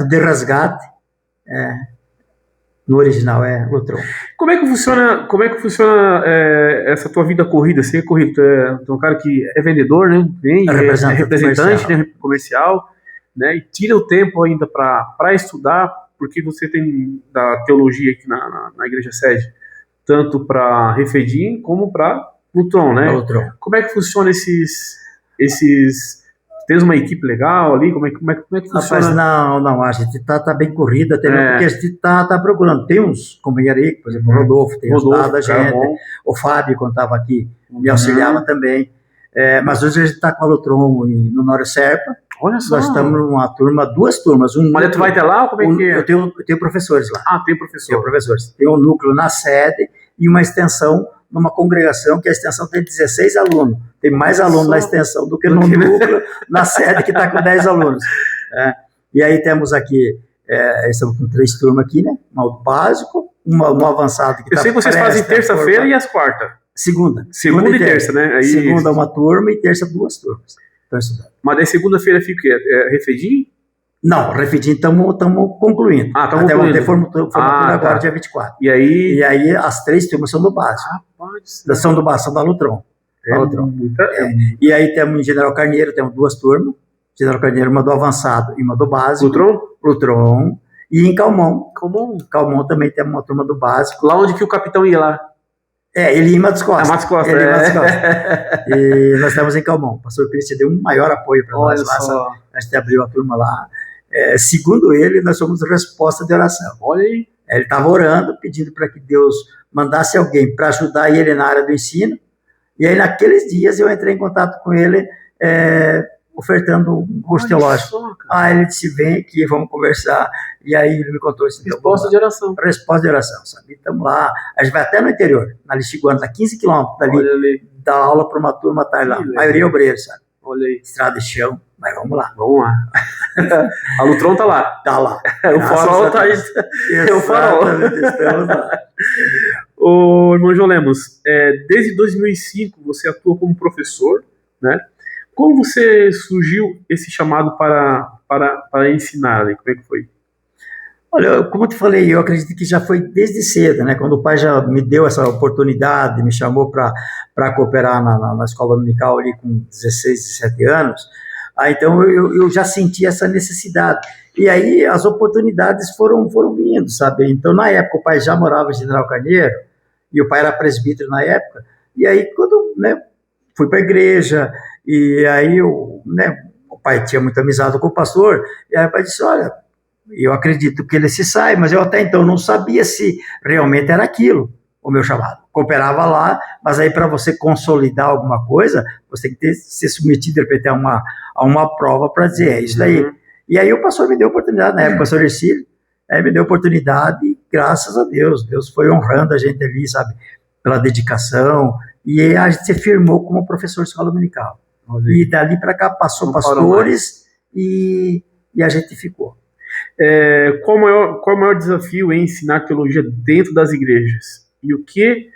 de resgate no original é Lutron. Como é que funciona essa tua vida corrida? Você é corrido, tu é um cara que é vendedor, né? É representante, né? Comercial, né? E tira o tempo ainda para estudar, porque você tem da teologia aqui na igreja sede, tanto para Refedim como para Lutron, né? Lutron. Como é que funciona esses Tens uma equipe legal ali? Como é que funciona? Rapaz, não, a gente tá bem corrida, até mesmo porque a gente tá procurando. Tem uns companheiros aí, por exemplo, o Rodolfo, tem ajudado a gente, o Fábio, quando estava aqui, me auxiliava também. Mas hoje a gente está com a Lutron no Noro Serpa. Olha só. Nós estamos numa turma, 2 turmas. Mas tu vai até lá ou como é que é? Eu tenho professores lá. Ah, tem professor. Tenho professores. Tem um núcleo na sede e uma extensão numa congregação, que a extensão tem 16 alunos. Tem mais alunos na extensão do que no núcleo, na sede, que está com 10 alunos. E aí temos aqui, estamos com 3 turmas aqui, né? Uma básico, um avançado. Que eu sei que vocês fazem terça-feira e as quartas. Segunda e terça, né? Aí, segunda uma turma e terça 2 turmas. Mas daí segunda-feira fica o quê? Refedim? Não, Refedim estamos concluindo. Estamos até concluindo. Até formatura agora, dia 24. E aí as 3 turmas são do básico. São do básico, são da Lutron. E aí temos em General Carneiro, temos 2 turmas. General Carneiro, uma do avançado e uma do básico. Lutron. E em Calmon também temos uma turma do básico. Lá onde que o capitão ia lá? Ele ia em Matos Costa. Matos Costa, E nós estamos em Calmon. O pastor Cristian deu um maior apoio para nós lá. A gente abriu a turma lá. Segundo ele, nós somos resposta de oração. Olha aí. Ele estava orando, pedindo para que Deus mandasse alguém para ajudar ele na área do ensino. E aí, naqueles dias, eu entrei em contato com ele, ofertando um curso teológico. Ele disse, vem aqui, vamos conversar. E aí ele me contou isso. Resposta de oração. Resposta de oração, sabe? Estamos lá. A gente vai até no interior, na Lixiguana, a 15 quilômetros dali, dar aula para uma turma, tá lá. A maioria é obreiro, sabe? Olha aí. Estrada de chão, mas vamos lá. A Lutron tá lá. Tá lá. O farol tá aí. É o farol. Estamos lá. Ô, irmão João Lemos, desde 2005 você atua como professor, né? Como você surgiu esse chamado para ensinar? Né? Como é que foi? Olha, como eu te falei, eu acredito que já foi desde cedo, né? Quando o pai já me deu essa oportunidade, me chamou para cooperar na escola dominical ali com 16, 17 anos, então eu já senti essa necessidade. E aí as oportunidades foram vindo, sabe? Então, na época, o pai já morava em General Carneiro, e o pai era presbítero na época, e aí quando, né, fui para a igreja, e aí o pai tinha muita amizade com o pastor, e aí o pai disse, olha, eu acredito que ele se sai, mas eu até então não sabia se realmente era aquilo o meu chamado. Cooperava lá, mas aí para você consolidar alguma coisa, você tem que ser submetido, de repente, a uma prova para dizer, isso daí. E aí o pastor me deu oportunidade, né? O pastor Ercílio me deu oportunidade e graças a Deus, Deus foi honrando a gente ali, sabe, pela dedicação, e a gente se firmou como professor de escola dominical. E dali para cá passou pastores e a gente ficou. Qual o maior desafio em ensinar teologia dentro das igrejas? E o que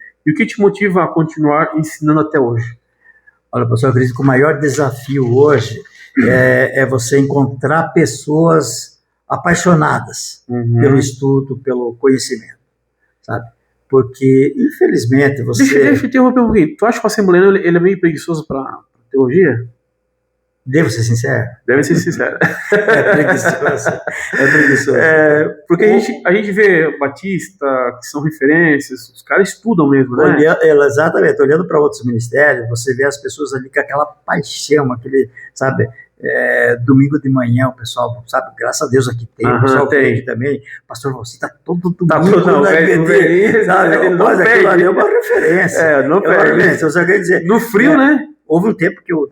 te motiva a continuar ensinando até hoje? Olha, pastor, eu acredito que o maior desafio hoje é você encontrar pessoas apaixonadas pelo estudo, pelo conhecimento, sabe? Porque, infelizmente, você... Deixa eu interromper um pouquinho. Tu acha que o assembleano ele é meio preguiçoso para teologia? Devo ser sincero? Deve ser sincero. É preguiçoso. Porque a gente vê Batista, que são referências, os caras estudam mesmo, né? Exatamente. Olhando para outros ministérios, você vê as pessoas ali com aquela paixão, aquele, sabe, domingo de manhã, o pessoal, sabe, graças a Deus aqui tem, o pessoal tem também, pastor, você está todo domingo, sabe? Mas aquilo ali é uma referência. Não perde. Você quer dizer, no frio, né? Houve um tempo que eu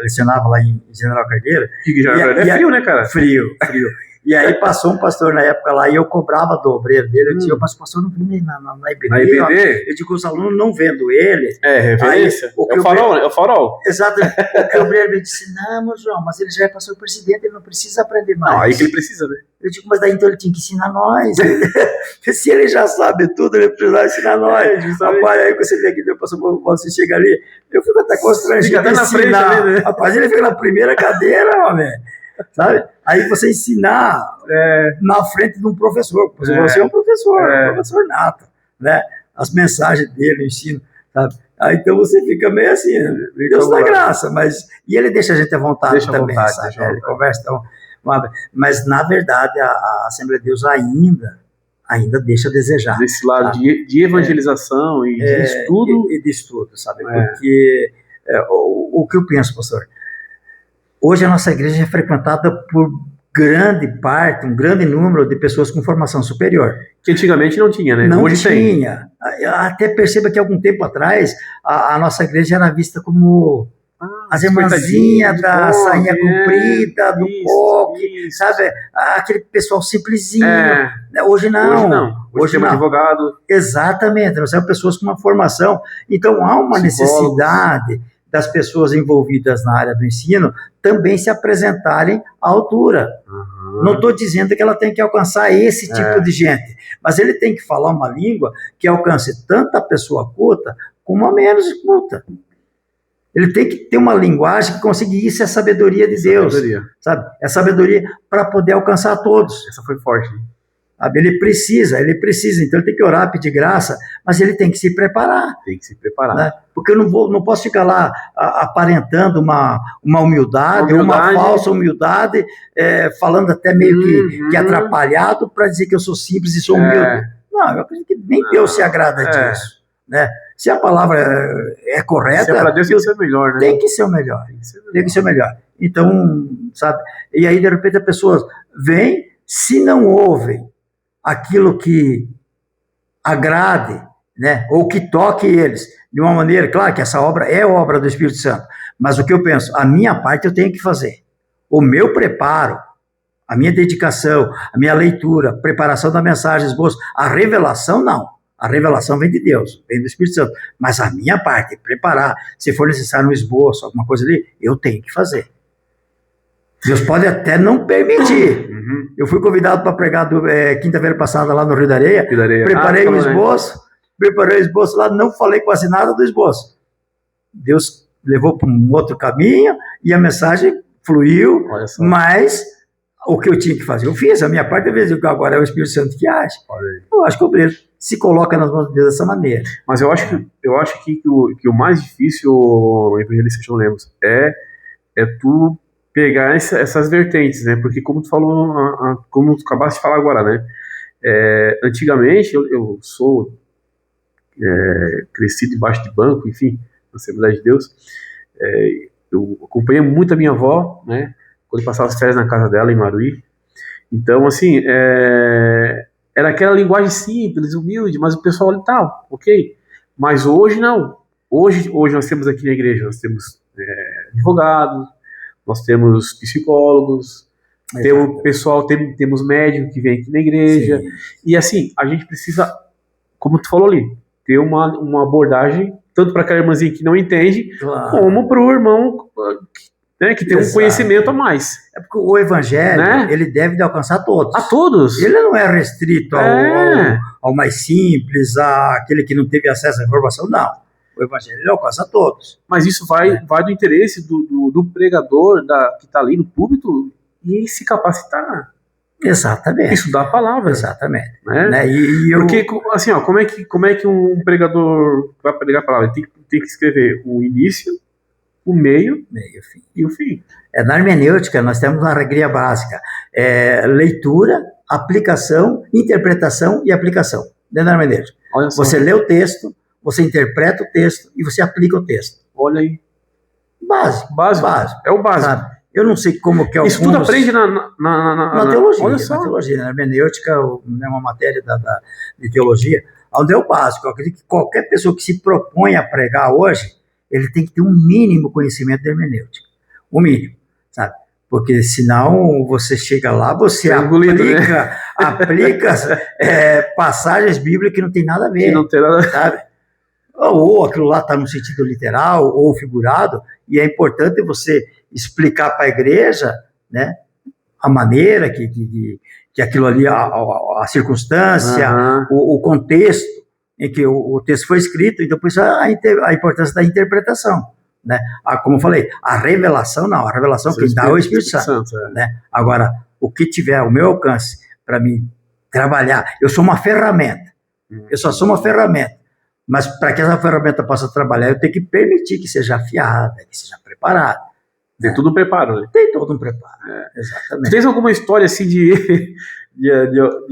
lecionava lá em General Carneiro. É frio, né, cara? Frio. E aí passou um pastor na época lá e eu cobrava do obreiro dele. Eu disse, mas o pastor não vem na IBD. Na IBD? Eu digo, os alunos não vendo ele. Referência. É o farol. Exato. O que o obreiro me disse, não, João, mas ele já é pastor presidente, ele não precisa aprender mais. Não, aí que ele precisa, né? Eu digo, mas daí então ele tinha que ensinar nós. Se ele já sabe tudo, ele precisa ensinar nós. Rapaz, aí você vê aqui, você chega ali, eu fico até constrangido. Fica até na frente ali, né? Rapaz, ele fica na primeira cadeira, homem. Sabe? Aí você ensinar na frente de um professor. Você é um professor nato, né? As mensagens dele, o ensino, sabe? Aí então você fica meio assim, Deus dá graça, mas... E ele deixa a gente à vontade também, sabe? Ele conversa, então... Mas, na verdade, a Assembleia de Deus ainda deixa a desejar. Desse lado de evangelização e de estudo. E de estudo, sabe? Porque o que eu penso, pastor, hoje a nossa igreja é frequentada por grande parte, um grande número de pessoas com formação superior. Que antigamente não tinha, né? Não hoje tinha. Eu até perceba que algum tempo atrás, a nossa igreja era vista como... as irmãzinhas da sainha comprida, do coque, sabe? Aquele pessoal simplesinho. Hoje não. Hoje tem um advogado. Exatamente. Nós temos pessoas com uma formação. Então, há uma necessidade das pessoas envolvidas na área do ensino também se apresentarem à altura. Não estou dizendo que ela tem que alcançar esse tipo de gente, mas ele tem que falar uma língua que alcance tanto a pessoa culta como a menos culta. Ele tem que ter uma linguagem que consiga, isso é sabedoria de Deus, sabe? É sabedoria para poder alcançar todos. Essa foi forte. Sabe? Ele precisa, então ele tem que orar, pedir graça, mas ele tem que se preparar. Tem que se preparar. Né? Porque eu não posso ficar lá aparentando uma humildade, uma falsa humildade, falando até meio que atrapalhado para dizer que eu sou simples e sou humilde. Não, eu acredito que nem Deus se agrada disso. Né? Se a palavra é correta... Se é para Deus, tem que ser o melhor, né? Tem que ser o melhor. Tem que ser o melhor. Então, sabe? E aí, de repente, a pessoa vem, se não ouvem aquilo que agrade, né? Ou que toque eles de uma maneira... Claro que essa obra é obra do Espírito Santo, mas o que eu penso, a minha parte eu tenho que fazer. O meu preparo, a minha dedicação, a minha leitura, a preparação da mensagem, esboço, a revelação, não. A revelação vem de Deus, vem do Espírito Santo. Mas a minha parte, preparar, se for necessário um esboço, alguma coisa ali, eu tenho que fazer. Deus pode até não permitir. Eu fui convidado para pregar quinta-feira passada lá no Rio da Areia. Preparei um esboço lá, não falei quase nada do esboço. Deus levou para um outro caminho e a mensagem fluiu, mas... o que eu tinha que fazer, eu fiz, a minha parte, agora é o Espírito Santo que age. Eu acho que o obreiro se coloca nas mãos de Deus dessa maneira. Mas eu acho que o mais difícil, evangelista João Lemos, é tu pegar essas vertentes, né? Porque como tu falou, como tu acabaste de falar agora, né? Antigamente, eu sou crescido debaixo de banco, enfim, na Assembleia de Deus, eu acompanhei muito a minha avó, né? Quando eu passava as férias na casa dela, em Maruí. Então, assim, era aquela linguagem simples, humilde, mas o pessoal ali tá, ok. Mas hoje não. Hoje nós temos aqui na igreja, nós temos advogados, nós temos psicólogos, temos pessoal, temos médicos que vem aqui na igreja. Sim. E assim, a gente precisa, como tu falou ali, ter uma abordagem, tanto para aquela irmãzinha que não entende, como para o irmão que tem um conhecimento a mais. É porque o evangelho, né? Ele deve alcançar todos. A todos. Ele não é restrito ao mais simples, àquele que não teve acesso à informação, não. O evangelho ele alcança todos. Mas isso vai do interesse do pregador que está ali no púlpito e ele se capacitar. Exatamente. Estudar a palavra. Exatamente. Né? Porque, assim, como é que um pregador vai pregar a palavra? Ele tem que escrever o início, o meio fim. E o fim. Na hermenêutica, nós temos uma regra básica. Leitura, aplicação, interpretação e aplicação. Dentro da hermenêutica. Você lê o texto, você interpreta o texto e você aplica o texto. Olha aí. Básico. É o básico. Sabe? Eu não sei como que Isso tudo aprende na teologia. Olha só. Na teologia. Na hermenêutica é uma matéria de teologia, onde é o básico. Eu acredito que qualquer pessoa que se propõe a pregar hoje, ele tem que ter um mínimo conhecimento da hermenêutica. O mínimo, sabe? Porque senão você chega lá, você engolido, né? aplica passagens bíblicas que não tem nada a ver. Que não tem nada a ver. Sabe? Ou aquilo lá está no sentido literal ou figurado, e é importante você explicar para a igreja, né, a maneira que aquilo ali, a circunstância, o contexto em que o texto foi escrito, e depois a importância da interpretação. Né? Como eu falei, a revelação não, a revelação quem dá é o Espírito Santo. Né? Agora, o que tiver ao meu alcance para mim trabalhar, eu sou uma ferramenta, eu só sou uma ferramenta, mas para que essa ferramenta possa trabalhar, eu tenho que permitir que seja afiada, que seja preparada. Tem tudo um preparo, né? Tem todo um preparo, exatamente. Tem alguma história assim de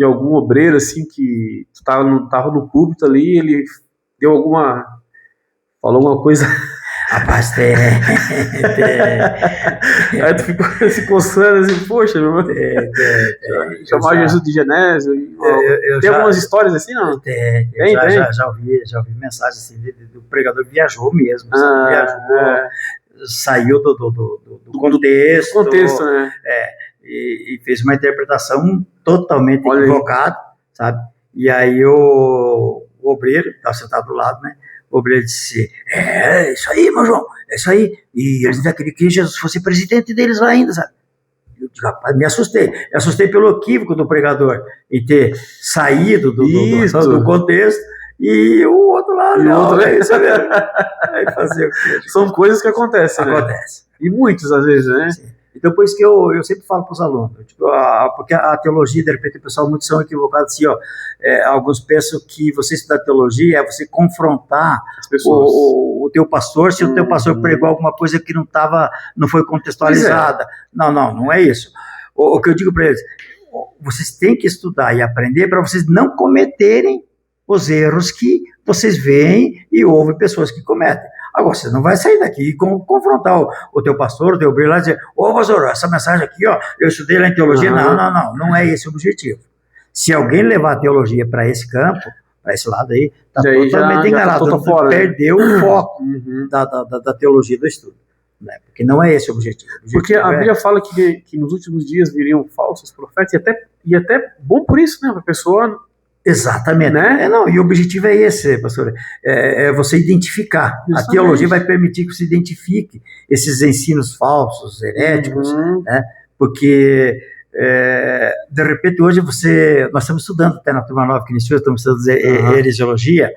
algum obreiro assim que tava no púlpito ali, ele falou alguma coisa... Rapaz, tem. Aí tu ficou se coçando assim, poxa, meu irmão. Chamar Jesus de Genésio. Tem algumas histórias assim, não? Tem. Já ouvi mensagens assim, do pregador viajou mesmo. Saiu do contexto. Do contexto, né? E fez uma interpretação totalmente equivocada, sabe? E aí o obreiro, estava sentado do lado, né? O obreiro disse, isso aí, meu João, é isso aí. E eles ainda queriam que Jesus fosse presidente deles lá ainda, sabe? Eu digo, rapaz, me assustei pelo equívoco do pregador em ter saído do contexto, e o outro lá, é isso mesmo. Aí fazer o quê? São coisas que acontecem, né? Acontece. E muitas, às vezes, né? Sim. Então, por isso que eu sempre falo para os alunos, porque a teologia, de repente, o pessoal muitos são equivocados assim, alguns pensam que você estudar teologia é você confrontar o teu pastor, se o teu pastor pregou alguma coisa que não foi contextualizada. Não é isso. O que eu digo para eles, vocês têm que estudar e aprender para vocês não cometerem os erros que vocês veem e ouvem pessoas que cometem. Agora, você não vai sair daqui e confrontar o teu pastor, o teu obreiro lá e dizer, pastor, essa mensagem aqui, eu estudei lá em teologia. Não é esse o objetivo. Se alguém levar a teologia para esse campo, para esse lado aí, está totalmente enganado, perdeu o foco da teologia do estudo. Né? Porque não é esse o objetivo. Porque a Bíblia fala que nos últimos dias viriam falsos profetas, e até bom por isso, né, para a pessoa... Exatamente. Né? E o objetivo é esse, pastor, é você identificar. Justamente. A teologia vai permitir que você identifique esses ensinos falsos, heréticos, né? Porque, de repente, hoje nós estamos estudando até na turma nova que iniciou, estamos estudando heresiologia,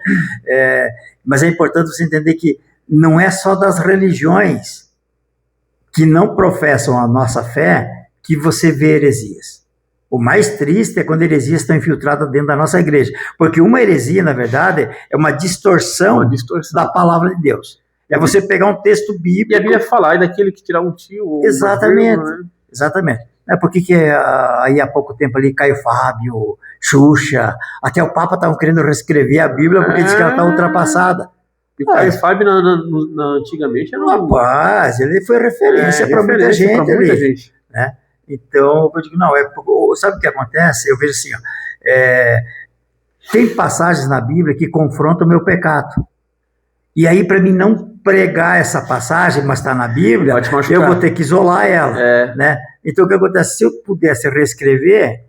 mas é importante você entender que não é só das religiões que não professam a nossa fé que você vê heresias. O mais triste é quando heresias estão infiltradas dentro da nossa igreja. Porque uma heresia, na verdade, é uma distorção da palavra de Deus. É você pegar um texto bíblico... E a Bíblia fala, daquele que tirar um tio... Exatamente, exatamente. Porque aí há pouco tempo ali, Caio Fábio, Xuxa, até o Papa estavam querendo reescrever a Bíblia porque diz que ela está ultrapassada. E o Caio Fábio, antigamente, era Rapaz, ele foi referência para muita gente. Né? Então, eu digo, sabe o que acontece? Eu vejo assim, tem passagens na Bíblia que confrontam o meu pecado. E aí, para mim não pregar essa passagem, mas está na Bíblia, eu vou ter que isolar ela. Né? Então, o que acontece? Se eu pudesse reescrever,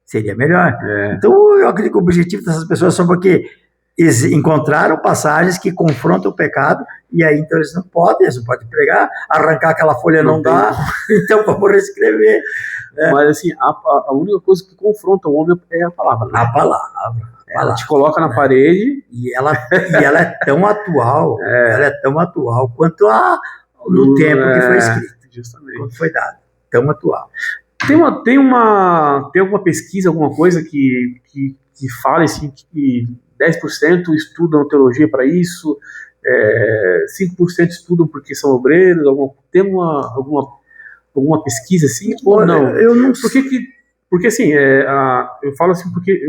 seria melhor. Então, eu acredito que o objetivo dessas pessoas é só porque eles encontraram passagens que confrontam o pecado, e aí então eles não podem pregar, arrancar aquela folha não dá, então vamos reescrever. Mas assim, a única coisa que confronta o homem é a palavra. Né? A palavra. Ela te coloca na parede. E ela é tão atual, ela é tão atual quanto no tempo que foi escrito. Justamente. Quando foi dado. Tão atual. Tem alguma pesquisa, alguma coisa que fala assim, que 10% estudam teologia para isso, 5% estudam porque são obreiros, tem alguma pesquisa assim, ou não? Eu não sei. Porque assim, eu falo assim porque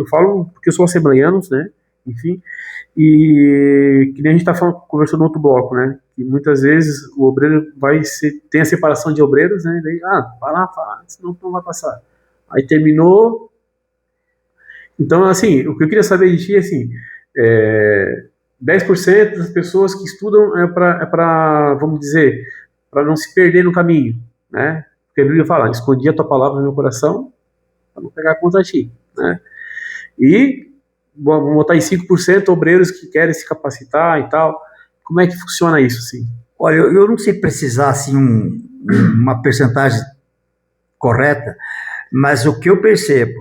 eu sou assembleiano, né, enfim, e que nem a gente conversando no outro bloco, né, que muitas vezes o obreiro tem a separação de obreiros, né, e daí, vai lá, senão não vai passar. Aí terminou. Então, assim, o que eu queria saber de ti é assim, 10% das pessoas que estudam é para, vamos dizer, para não se perder no caminho, né? Porque a Bíblia fala, escondi a tua palavra no meu coração para não pegar contra ti, né? E vamos botar em 5% obreiros que querem se capacitar e tal. Como é que funciona isso, assim? Olha, eu não sei precisar assim uma percentagem correta, mas o que eu percebo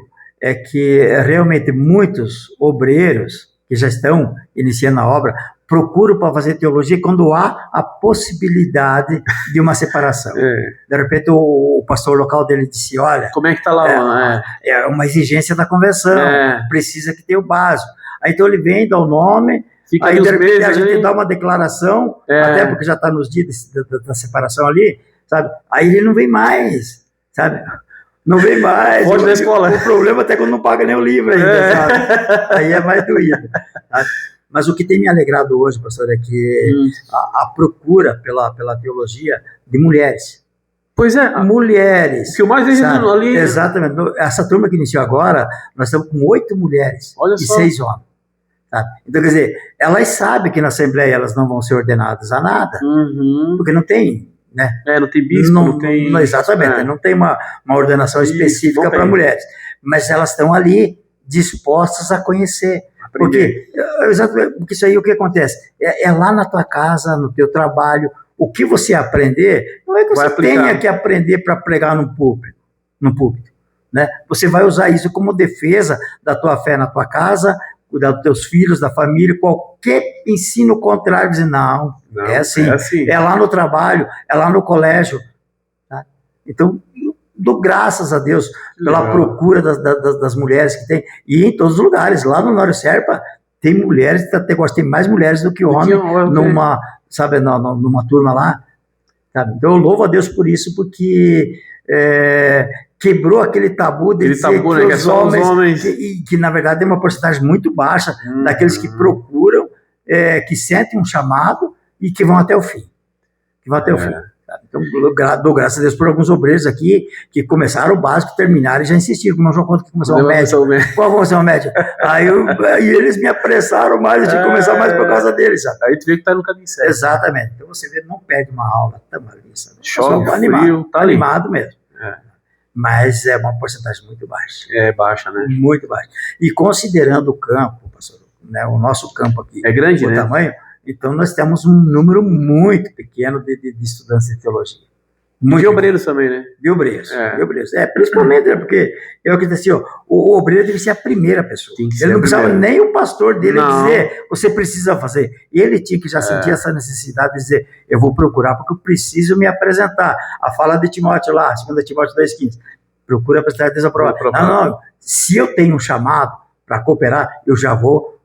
é que realmente muitos obreiros que já estão iniciando a obra procuram para fazer teologia quando há a possibilidade de uma separação. De repente o pastor local dele disse, olha, como é que está lá? É uma exigência da convenção, precisa que tenha o básico. Aí então ele vem, dá o nome, fica aí de repente a gente dá uma declaração, até porque já está nos dias da separação ali, sabe? Aí ele não vem mais, sabe? Não vem mais. Pode na escola. O problema até quando não paga nem o livro ainda, sabe? Aí é mais doído. Sabe? Mas o que tem me alegrado hoje, pastor, é que a procura pela teologia de mulheres. Pois é. Mulheres. O que eu mais vejo ali... Exatamente. Essa turma que iniciou agora, nós estamos com 8 mulheres e 6 homens. Sabe? Então, quer dizer, elas sabem que na Assembleia elas não vão ser ordenadas a nada, porque não tem... Né? Não tem bispo, não tem... Exatamente, não tem uma ordenação específica para mulheres. Mas elas estão ali dispostas a conhecer. Porque isso aí, o que acontece? É lá na tua casa, no teu trabalho, o que você aprender, não é que você tenha que aprender para pregar no púlpito. Né? Você vai usar isso como defesa da tua fé na tua casa, cuidar dos teus filhos, da família, qualquer ensino contrário, dizer, não, é assim. É lá no trabalho, é lá no colégio. Tá? Então, dou graças a Deus pela procura das mulheres que tem, e em todos os lugares, lá no Noro Serpa, tem mulheres, até tem mais mulheres do que homens, numa turma lá. Sabe? Então, eu louvo a Deus por isso, porque... quebrou aquele tabu de dizer que os homens que na verdade é uma porcentagem muito baixa daqueles que procuram, que sentem um chamado e que vão até o fim. Então, dou graças a Deus por alguns obreiros aqui que começaram o básico, terminaram e já insistiram. Como o João conta que começou o médio. Qual começou o médio? Aí eles me apressaram mais, eu tinha que começar mais por causa deles, sabe? Aí tu vê que tá no caminho certo. Exatamente. Então você vê, não perde uma aula, tá malíssimo. Chove, tá animado mesmo. Mas é uma porcentagem muito baixa. É baixa, né? Muito baixa. E considerando o campo, pastor, né, o nosso campo aqui, é grande, o né? tamanho, então nós temos um número muito pequeno de estudantes de teologia. De obreiros também, né? De obreiros. Principalmente, né, porque eu que disse assim, o obreiro deve ser a primeira pessoa. Ele não precisava nem o pastor dele dizer, você precisa fazer. Ele tinha que já sentir essa necessidade de dizer, eu vou procurar porque eu preciso me apresentar. A fala de Timóteo lá, 2 Timóteo 2,15, procura apresentar desaprovado. Não, se eu tenho um chamado para cooperar, eu já vou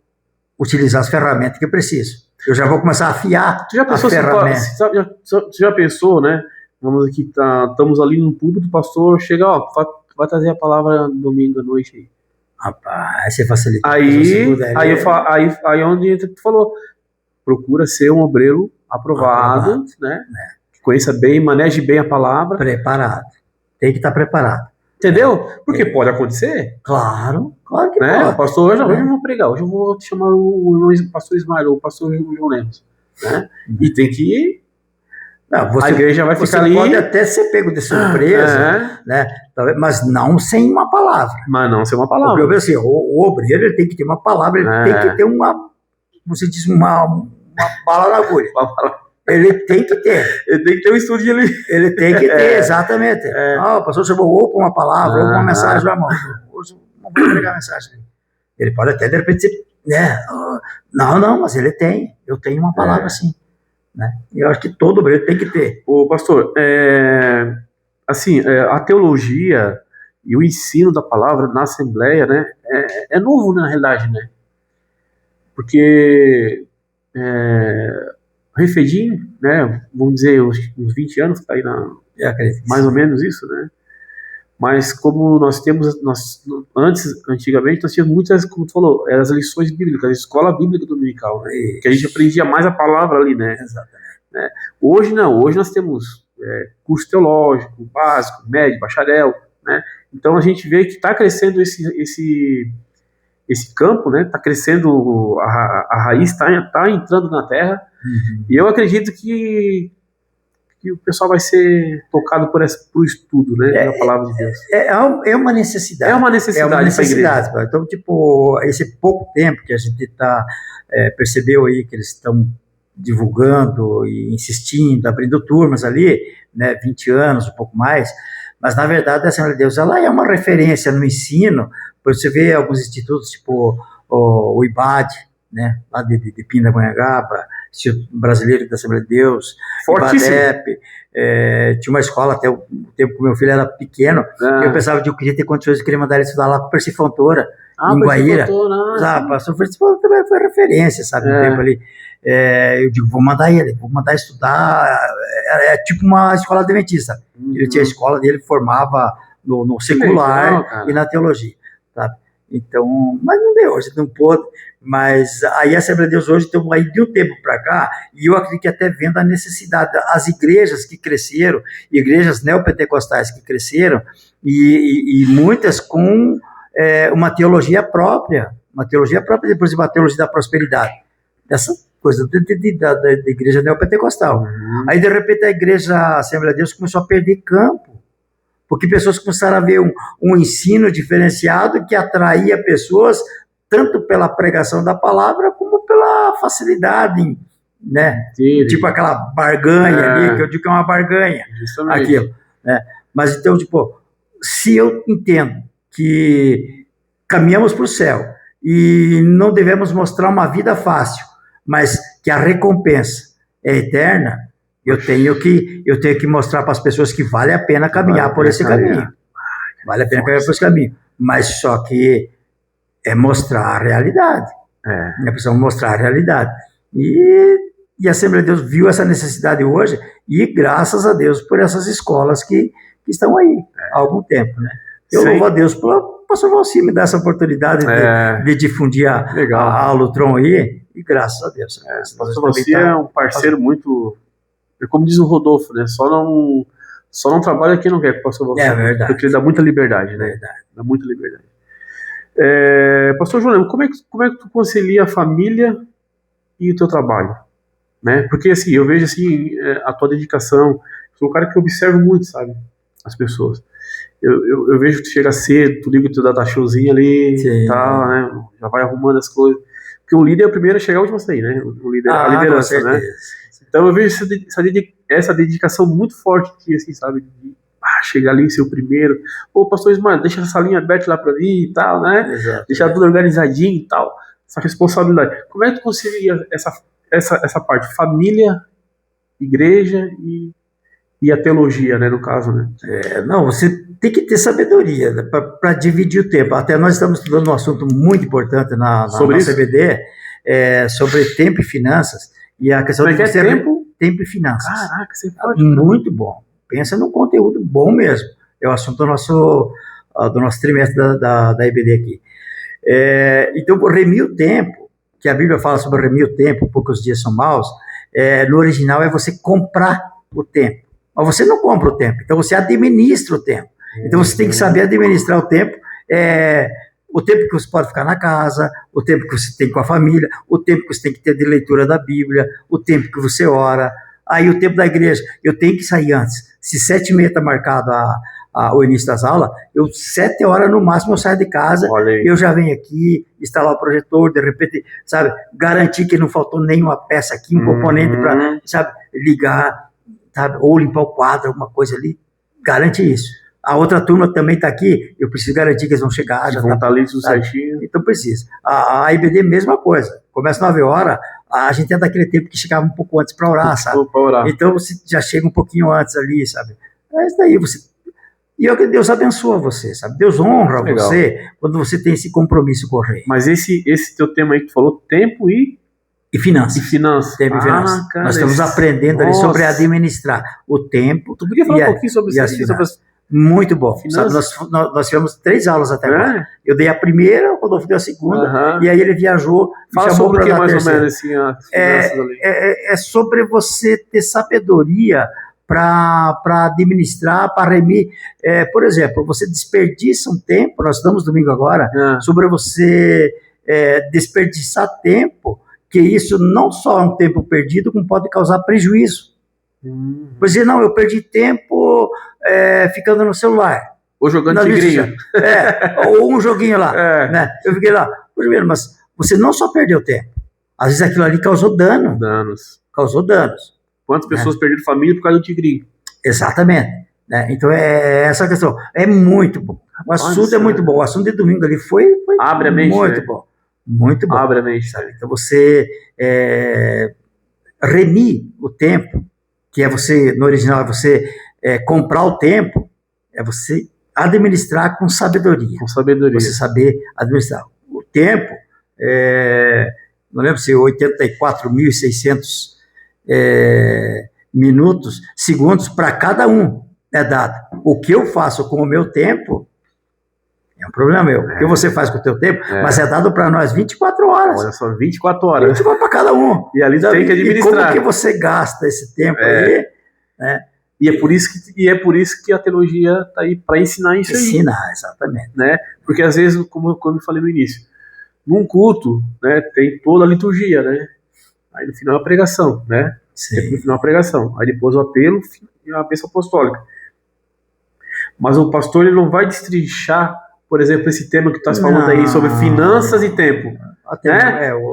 utilizar as ferramentas que eu preciso. Eu já vou começar a afiar as ferramentas. Você já pensou, né? Vamos aqui, estamos ali no púlpito, o pastor chega, vai trazer a palavra domingo à noite aí. Rapaz, você facilita. Aí onde tu falou, procura ser um obreiro aprovado, né? Que conheça bem, maneje bem a palavra. Preparado. Tem que estar preparado. Entendeu? Porque pode acontecer. Claro que né? pode. Pastor, hoje eu vou pregar, hoje eu vou chamar o pastor Ismael, ou o pastor João Lemos, né? E tem que ir. Não, a igreja vai ficar ali. Você pode até ser pego de surpresa, né? Mas não sem uma palavra. Mas não sem uma palavra. Porque assim, o obreiro ele tem que ter uma palavra, ele tem que ter você diz, uma bala na agulha. Ele tem que ter. Ele tem que ter um estudinho ali. Ele tem que ter, exatamente. O pastor chamou ou com uma palavra, ou com uma mensagem, irmão. Hoje não vou pregar a mensagem. Ele pode até de repente ser, né? Não, mas ele tem. Eu tenho uma palavra assim. Né? Eu acho que todo obreiro tem que ter. Ô, pastor, assim, a teologia e o ensino da palavra na Assembleia, né, é novo, né, na realidade, né? Porque Refedim, né, vamos dizer, uns 20 anos, tá aí mais ou menos isso, né? Mas como nós temos, antigamente, nós tínhamos muitas, como tu falou, eram as lições bíblicas, a escola bíblica dominical, né? Que a gente aprendia mais a palavra ali, né? Exatamente. Né? Hoje não, hoje nós temos curso teológico, básico, médio, bacharel, né? Então a gente vê que está crescendo esse campo, né? Está crescendo, a raiz está entrando na terra, e eu acredito que que o pessoal vai ser tocado por estudo, né? Da palavra de Deus. É uma necessidade. É uma necessidade. É uma necessidade. Então, tipo, esse pouco tempo que a gente percebeu aí que eles estão divulgando e insistindo, abrindo turmas ali, né, 20 anos, um pouco mais, mas na verdade a Assembleia de Deus ela é uma referência no ensino. Você vê alguns institutos, tipo o IBAD, né, lá de Pindamonhangaba, Instituto Brasileiro da Assembleia de Deus, IBADEP, tinha uma escola até o tempo que meu filho era pequeno, eu pensava que eu queria ter condições, eu queria mandar ele estudar lá para Percifontoura, em Guaíra. Pastor Percifontoura também foi referência, sabe, no tempo ali. Eu digo, vou mandar estudar, é tipo uma escola adventista. Ele tinha a escola dele, formava no secular legal, e na teologia, sabe? Então, mas não deu, a gente não pôde, mas aí a Assembleia de Deus hoje tem aí de um tempo para cá, e eu acredito que até vendo a necessidade, as igrejas que cresceram, igrejas neopentecostais que cresceram, e muitas com uma teologia própria, depois de uma teologia da prosperidade, dessa coisa da igreja neopentecostal. Aí de repente a igreja Assembleia de Deus começou a perder campo, porque pessoas começaram a ver um ensino diferenciado que atraía pessoas tanto pela pregação da palavra como pela facilidade, né? Sim. Tipo aquela barganha ali, que eu digo que é uma barganha, justamente. Aquilo, né? Mas então, tipo, se eu entendo que caminhamos para o céu e não devemos mostrar uma vida fácil, mas que a recompensa é eterna, eu tenho que mostrar para as pessoas que vale a pena caminhar por esse caminho. Vale a pena caminhar por esse caminho. Mas só que é mostrar a realidade. Precisamos mostrar a realidade. E a Assembleia de Deus viu essa necessidade hoje, e graças a Deus por essas escolas que estão aí há algum tempo, né? Eu louvo a Deus pelo pastor Valci me dar essa oportunidade de difundir a Lutron aí, e graças a Deus. O pastor Valci é um parceiro muito... Como diz o Rodolfo, né? Só não trabalha quem não quer com o pastor Valci. É verdade. Porque ele dá muita liberdade, né? Dá muita liberdade. Pastor João, como é que tu concilia a família e o teu trabalho? Né? Porque assim, eu vejo assim, a tua dedicação, sou um cara que observo muito, sabe? As pessoas. Eu vejo que tu chega cedo, tu liga o teu data showzinho ali e tal, né? Já vai arrumando as coisas. Porque o líder é o primeiro a chegar, o último a sair, né? O líder, a liderança, né? Então eu vejo essa dedicação muito forte de ti, assim, sabe? De chegar ali e ser o primeiro. Pô, pastor Ismael, deixa essa salinha aberta lá pra mim e tal, né? Exato. Deixar tudo organizadinho e tal. Essa responsabilidade. Como é que tu concilia essa parte? Família, igreja e a teologia, né? No caso, né? Não, você tem que ter sabedoria, né, para dividir o tempo. Até nós estamos estudando um assunto muito importante na CBD, sobre tempo e finanças. E a questão de você tempo e finanças. Caraca, você pode. Muito bom. Pensa num conteúdo bom mesmo. É o assunto do nosso trimestre da IBD aqui. Então, remir o tempo, que a Bíblia fala sobre remir o tempo, poucos dias são maus, no original é você comprar o tempo. Mas você não compra o tempo, então você administra o tempo. Então você tem que saber administrar o tempo que você pode ficar na casa, o tempo que você tem com a família, o tempo que você tem que ter de leitura da Bíblia, o tempo que você ora, aí o tempo da igreja, eu tenho que sair antes. Se 7h30 está marcado o início das aulas, 7 horas no máximo eu saio de casa, eu já venho aqui, instalar o projetor, de repente, sabe, garantir que não faltou nenhuma peça aqui, um componente para, sabe, ligar, sabe, ou limpar o quadro, alguma coisa ali, garante isso. A outra turma também está aqui, eu preciso garantir que eles vão chegar. Já vão estar ali tudo certinho. Então precisa. A IBD, mesma coisa. Começa 9 horas, a gente é daquele tempo que chegava um pouco antes para orar, sabe? Então você já chega um pouquinho antes ali, sabe? Isso daí E é o que Deus abençoa você, sabe? Deus honra você quando você tem esse compromisso com o rei. Mas esse teu tema aí que tu falou, tempo e finanças. Tempo e finanças. Cara, nós estamos aprendendo ali sobre administrar o tempo. Tu podia falar um pouquinho sobre isso? Muito bom. Sabe, nós tivemos 3 aulas até agora. Eu dei a primeira, o Rodolfo deu a segunda, e aí ele viajou e chamou para dar a terceira. Mais ou menos, assim, é sobre você ter sabedoria para administrar, para remir. Por exemplo, você desperdiça um tempo, nós estamos domingo agora, sobre você desperdiçar tempo, que isso não só é um tempo perdido, como pode causar prejuízo. Por dizer, não, eu perdi tempo ficando no celular. Ou jogando tigrinho. Ou um joguinho lá. Né? Eu fiquei lá, mas você não só perdeu tempo, às vezes aquilo ali causou danos. Causou danos. Quantas pessoas perderam família por causa do tigrinho? Exatamente. Né? Então é essa questão. É muito bom. O assunto é muito bom. O assunto de domingo ali foi Abre a mente, muito bom. Muito bom. Abre a mente. Sabe? Então você remir o tempo, que é você, no original, é você comprar o tempo, é você administrar com sabedoria. Com sabedoria. Você saber administrar. O tempo, não lembro se 84.600 minutos, segundos para cada um é dado. O que eu faço com o meu tempo é um problema meu. O que você faz com o teu tempo, mas é dado para nós 24 horas. Olha só, 24 horas. 24 para cada um. E ali tem que administrar. E como que você gasta esse tempo aí, né? E é por isso que a teologia está aí para ensinar isso aí. Ensinar, exatamente. Né? Porque às vezes, como eu falei no início, num culto, né, tem toda a liturgia, né? Aí no final a pregação, né? Sempre no final a pregação. Aí depois o apelo e a bênção apostólica. Mas o pastor ele não vai destrinchar, por exemplo, esse tema que tu estás falando aí sobre finanças e tempo. Né?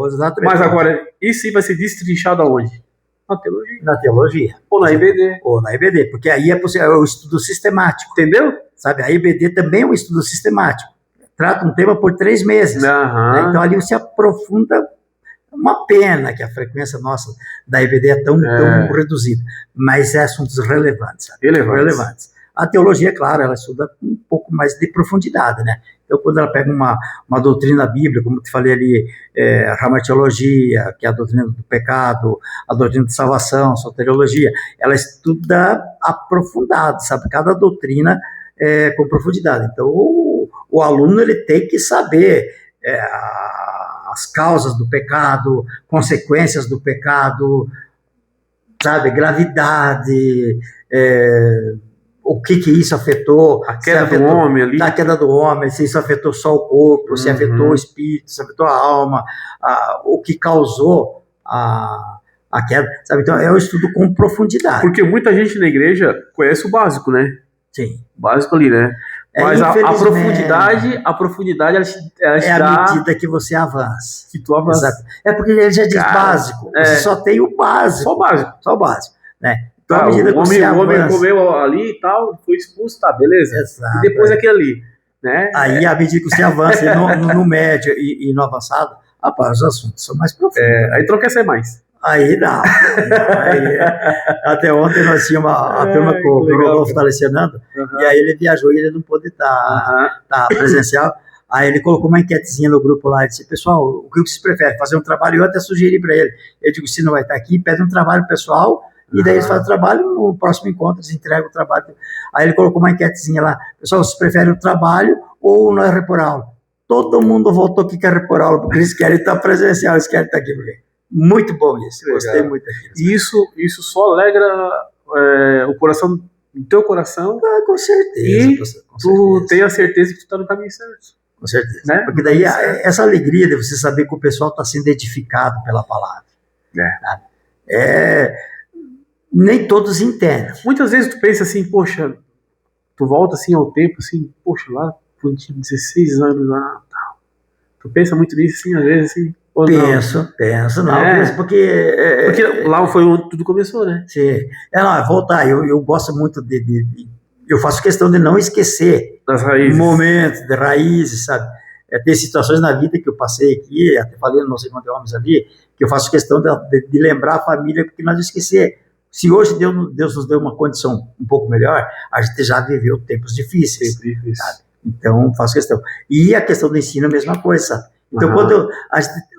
Exatamente. Mas agora, isso aí vai ser destrinchado aonde? Na teologia. Ou na IBD. Ou na IBD, porque aí é o estudo sistemático. Entendeu? Sabe, a IBD também é um estudo sistemático. Trata um tema por 3 meses. Né? Então ali você aprofunda. Uma pena que a frequência nossa da IBD é tão reduzida, mas é assuntos relevantes. Relevantes. A teologia, claro, ela estuda um pouco mais de profundidade, né? Então, quando ela pega uma doutrina bíblica, como te falei ali, a ramatologia, que é a doutrina do pecado, a doutrina de salvação, a soteriologia, ela estuda aprofundado, sabe? Cada doutrina com profundidade. Então, o aluno ele tem que saber as causas do pecado, consequências do pecado, sabe? Gravidade, o que isso afetou, a queda do homem ali. A queda do homem, se isso afetou só o corpo, se afetou o espírito, se afetou a alma, o que causou a queda, sabe? Então é um estudo com profundidade. Porque muita gente na igreja conhece o básico, né? Sim. O básico ali, né? Mas a profundidade ela é à medida que você avança. Que tu avança. Exato. É porque ele já diz básico. Você só tem o básico. Só o básico. Né? Então, à medida que você avança, o homem comeu ali e tal, foi expulso, tá, beleza. Exato, e depois aquele ali. Né? Aí, à medida que você avança no médio e no avançado, rapaz, os assuntos são mais profundos. Aí troca mais. Aí não. Até ontem nós tínhamos a turma com o Rodolfo está lecionando, e aí ele viajou e ele não pôde estar presencial. Aí ele colocou uma enquetezinha no grupo lá e disse: pessoal, o que vocês preferem? Fazer um trabalho? Eu até sugeri para ele. Eu digo: se não vai estar aqui, pede um trabalho pessoal, e daí eles fazem o trabalho, no próximo encontro eles entregam o trabalho. Aí ele colocou uma enquetezinha lá: pessoal, vocês preferem o trabalho ou não é repor aula? Todo mundo votou que quer repor aula, porque eles querem estar presencial, eles querem estar aqui. Muito bom isso, gostei muito daquilo. E isso só alegra o coração, o teu coração. Com certeza. E tu tem a certeza que tu está no caminho certo. Com certeza. Né? Porque daí essa alegria de você saber que o pessoal está sendo edificado pela palavra. Nem todos entendem. Muitas vezes tu pensa assim, poxa, tu volta assim ao tempo, assim, poxa, lá quando tinha 16 anos lá, tal. Tu pensa muito nisso assim, às vezes assim. Penso, não. Porque lá foi onde tudo começou, né? Sim. Voltar. Eu gosto muito eu faço questão de não esquecer das raízes. Momentos de raízes, sabe? Tem situações na vida que eu passei aqui, até falei no Não Sei Quantos Homens ali, que eu faço questão de lembrar a família, porque nós não esquecer. Se hoje Deus nos deu uma condição um pouco melhor, a gente já viveu tempos difíceis. Sabe? Então, faço questão. E a questão do ensino é a mesma coisa, sabe? Então, quando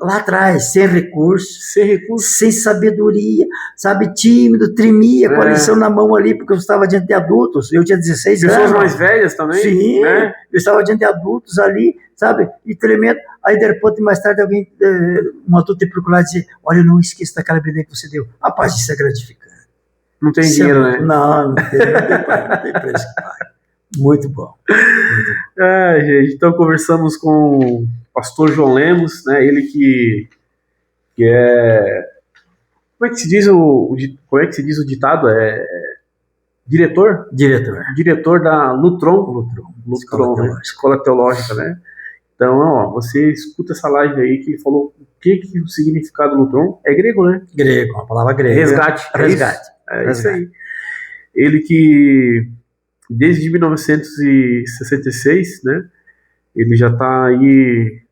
lá atrás, sem recursos, sem sabedoria, sabe, tímido, tremia, com a lição na mão ali, porque eu estava diante de adultos, eu tinha 16 anos. Pessoas mais velhas também? Sim, né? Eu estava diante de adultos ali, sabe, e tremendo. Aí, de repente, mais tarde, alguém, um adulto te procurar e dizer: olha, eu não esqueço daquela BD que você deu. Rapaz, isso é gratificante. Não tem dinheiro, né? Não tem preço que paga. Muito bom. Gente, então conversamos com o pastor João Lemos, né? Ele que é Como é que se diz como é que se diz o ditado? Diretor? Diretor da Lutron, Escola Teológica, né? Então, ó, você escuta essa live aí que ele falou o que o significado do Lutron é grego, né? Grego, uma palavra grega. Resgate. Isso aí. Ele que, desde 1966, né? Ele já está aí...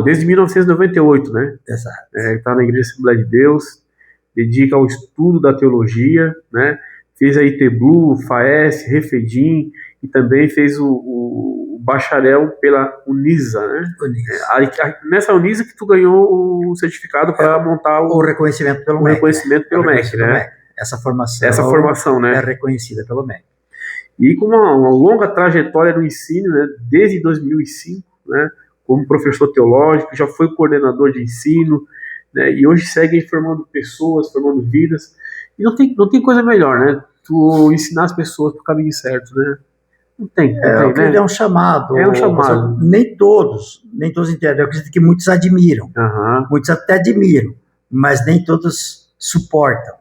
desde 1998, né? Exato. Está na Igreja Assembleia de Deus, dedica ao estudo da teologia, né? Fez a ITBLU, FAES, Refedim, e também fez o bacharel pela Unisa, né? Nessa Unisa que tu ganhou o certificado para montar o reconhecimento pelo MEC. Reconhecimento pelo MEC, né? Essa formação, né? É reconhecida pelo MEC. E com uma longa trajetória no ensino, né? Desde 2005, né? Como professor teológico, já foi coordenador de ensino, né? E hoje segue formando pessoas, formando vidas. E não tem coisa melhor, né? Tu ensinar as pessoas pro caminho certo, né? Não tem, né? É um chamado. É um chamado. Nem todos entendem. Eu acredito que muitos admiram. Muitos até admiram, mas nem todos suportam.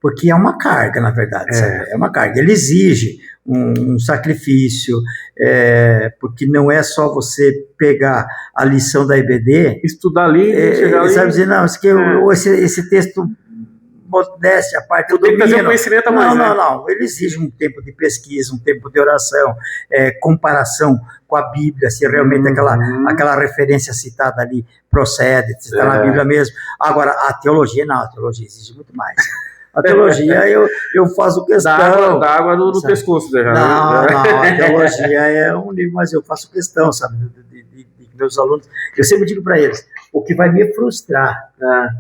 Porque é uma carga, na verdade. É uma carga. Ele exige um sacrifício, porque não é só você pegar a lição da EBD, estudar ali, chegar ali. Sabe dizer, não, esse texto... modéstia, a parte do domínio. Tem que fazer um conhecimento a mais. Não. Ele exige um tempo de pesquisa, um tempo de oração, comparação com a Bíblia, se realmente aquela referência citada ali procede, se está na Bíblia mesmo. Agora, a teologia não, a teologia exige muito mais. A teologia eu faço questão. Dá água no pescoço. Não, a teologia é um nível, mas eu faço questão, sabe, de meus alunos. Eu sempre digo para eles, o que vai me frustrar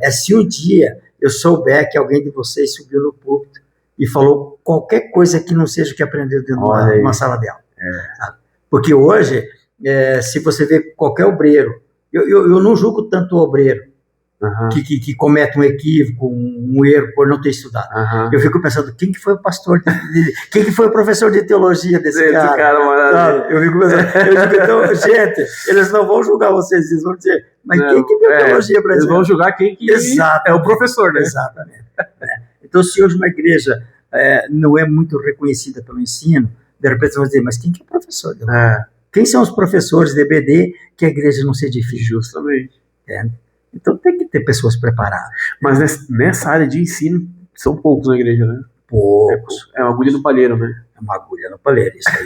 é se um dia eu souber que alguém de vocês subiu no púlpito e falou qualquer coisa que não seja o que aprendeu dentro de uma sala de aula. Porque hoje, se você vê qualquer obreiro, eu não julgo tanto o obreiro que comete um equívoco, um erro por não ter estudado. Eu fico pensando, quem que foi o pastor, quem que foi o professor de teologia desse cara? Eu fico pensando, então, gente, eles não vão julgar vocês, eles vão dizer, mas quem que deu teologia para eles? Eles vão julgar quem que é o professor, né? Exatamente. Então, se hoje uma igreja não é muito reconhecida pelo ensino, de repente vão dizer, mas quem que é o professor? Quem são os professores de EBD que a igreja não se edifica? Justamente. Então tem que ter pessoas preparadas. Mas nessa área de ensino, são poucos na igreja, né? Poucos. É uma agulha no palheiro, né? É uma agulha no palheiro. Isso aí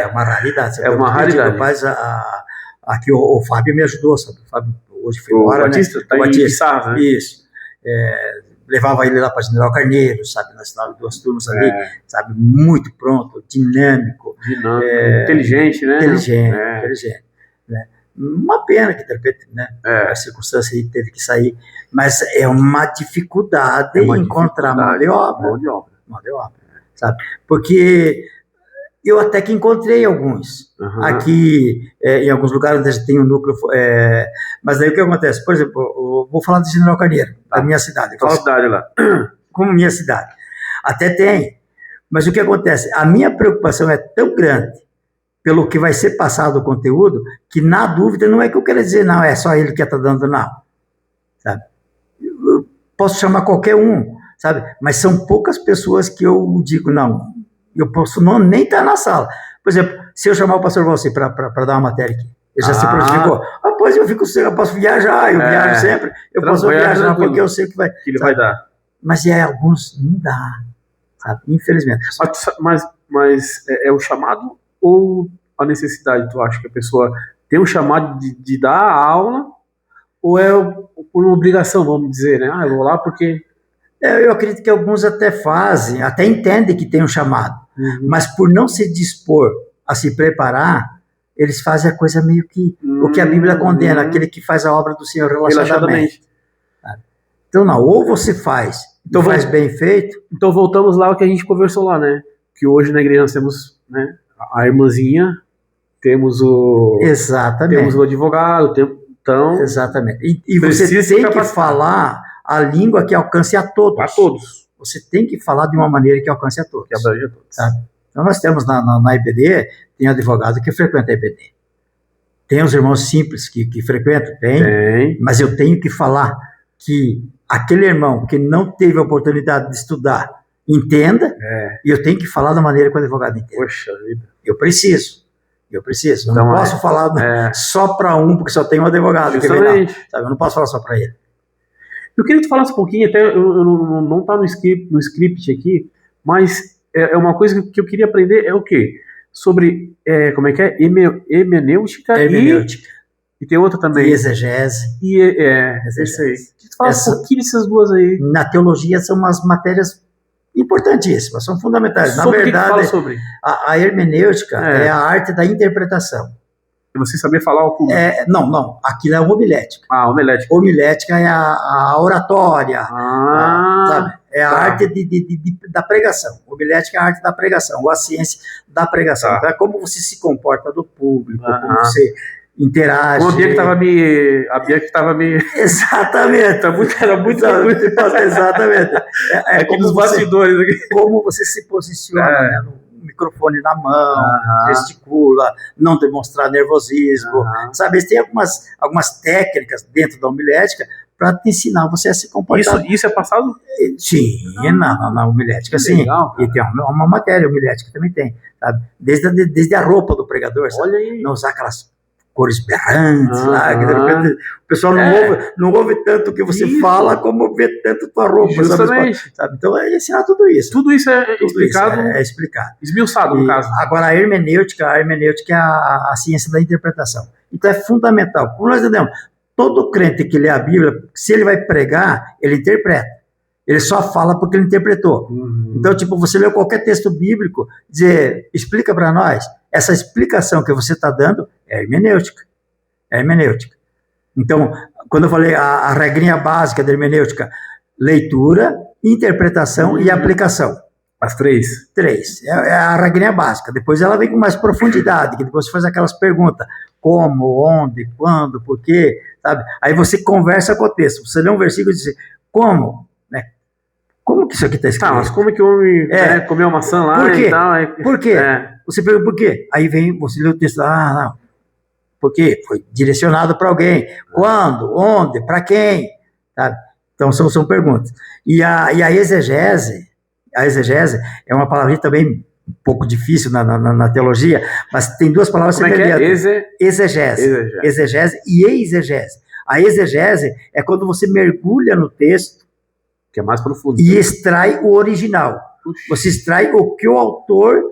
é uma raridade. É uma raridade. Rapaz, aqui o Fábio me ajudou, sabe? O Fábio hoje foi embora, Batista, né? Tá o em Pissarra, né? Isso. Levava ele lá para General Carneiro, sabe? Nós estávamos 2 turmas ali, sabe? Muito pronto, dinâmico. Inteligente, né? Inteligente. Né? Uma pena que, de repente, né, a circunstância aí teve que sair, mas é uma dificuldade encontrar mão de obra. Mão de obra, sabe? Porque eu até que encontrei alguns. Aqui, em alguns lugares onde a gente tem um núcleo, mas daí o que acontece? Por exemplo, eu vou falar de General Carneiro, da minha cidade. Qual cidade lá? Como minha cidade. Até tem, mas o que acontece? A minha preocupação é tão grande pelo que vai ser passado o conteúdo, que na dúvida não é que eu quero dizer, não, é só ele que está dando, não. Sabe? Eu posso chamar qualquer um, sabe? Mas são poucas pessoas que eu digo, não, eu posso nem estar na sala. Por exemplo, se eu chamar o pastor Valci para dar uma matéria aqui, ele já se prontificou. Pois eu posso viajar, eu viajo sempre, eu posso viajar porque eu sei que ele vai dar. Mas alguns não dá, sabe? Infelizmente. Mas é o chamado ou a necessidade? Tu acha que a pessoa tem um chamado de dar a aula ou é por uma obrigação, vamos dizer, né? Eu vou lá porque... Eu acredito que alguns até fazem, até entendem que tem um chamado, mas por não se dispor a se preparar, eles fazem a coisa meio que o que a Bíblia condena, aquele que faz a obra do Senhor relaxadamente. Então não, ou você faz, então faz bem feito. Então voltamos lá ao que a gente conversou lá, né? Que hoje na igreja nós temos, né, a irmãzinha, temos o... Exatamente. Temos o advogado, então... Exatamente. E você tem que falar a língua que alcance a todos. A todos. Você tem que falar de uma maneira que alcance a todos. Que abrange a todos. Tá? Então nós temos na IBD, tem advogado que frequenta a IBD. Tem os irmãos simples que frequentam, tem, mas eu tenho que falar que aquele irmão que não teve a oportunidade de estudar entenda, e eu tenho que falar da maneira que o advogado entende. Poxa vida. Eu preciso. Eu Então, não posso falar só para um, porque só tem um advogado. Que vem lá, sabe? Eu não posso falar só para ele. Eu queria que tu falasse um pouquinho, até não tá no script aqui, mas é uma coisa que eu queria aprender, é o quê? Sobre, como é que é? Hermenêutica. E tem outra também. E exegese. Isso aí. Tu fala um pouquinho dessas duas aí. Na teologia são umas matérias importantíssimas, são fundamentais. Sobre Na verdade, que fala sobre? A hermenêutica é a arte da interpretação. E você saber falar o público? Não. Aquilo é homilética. Homilética. Homilética é a oratória. Sabe? É a arte da pregação. Homilética é a arte da pregação, ou a ciência da pregação. Então, é como você se comporta do público, como você interage. A Bia que estava me... Exatamente. Era muito... Exatamente. Aqui nos bastidores. Como você se posiciona, né, no microfone na mão, gesticula, não demonstrar nervosismo, sabe? Tem algumas técnicas dentro da homilética para te ensinar você a se comportar. Isso é passado? Sim, na homilética, sim. Legal, e tem uma matéria homilética também tem, sabe? Desde a roupa do pregador, sabe? Olha aí. Não usar aquelas cores berrantes lá, que de repente o pessoal não ouve tanto o que você fala, como vê tanto tua roupa. Justamente. Sabe? Então é ensinar tudo isso. Tudo isso é explicado. É explicado. Esmiuçado, no caso. Agora, a hermenêutica é a ciência da interpretação. Então é fundamental. Como nós entendemos, todo crente que lê a Bíblia, se ele vai pregar, ele interpreta. Ele só fala porque ele interpretou. Então, tipo, você leu qualquer texto bíblico, explica para nós. Essa explicação que você está dando é hermenêutica. É hermenêutica. Então, quando eu falei a regrinha básica da hermenêutica, leitura, interpretação e aplicação. As três? Três. É a regrinha básica. Depois ela vem com mais profundidade, que depois você faz aquelas perguntas. Como, onde, quando, por quê, sabe? Aí você conversa com o texto. Você lê um versículo e diz, como? Como que isso aqui está escrito? Mas como que o homem comeu maçã lá por quê? E tal? Por quê? Você pergunta por quê? Aí você lê o texto, não. Por quê? Foi direcionado para alguém. Quando? Onde? Para quem? Sabe? Então são perguntas. E a exegese é uma palavrinha também um pouco difícil na teologia, mas tem duas palavras semelhantes. Exegese e exegese. A exegese é quando você mergulha no texto, que é mais profundo, e extrai o original. Puxa. Você extrai o que o autor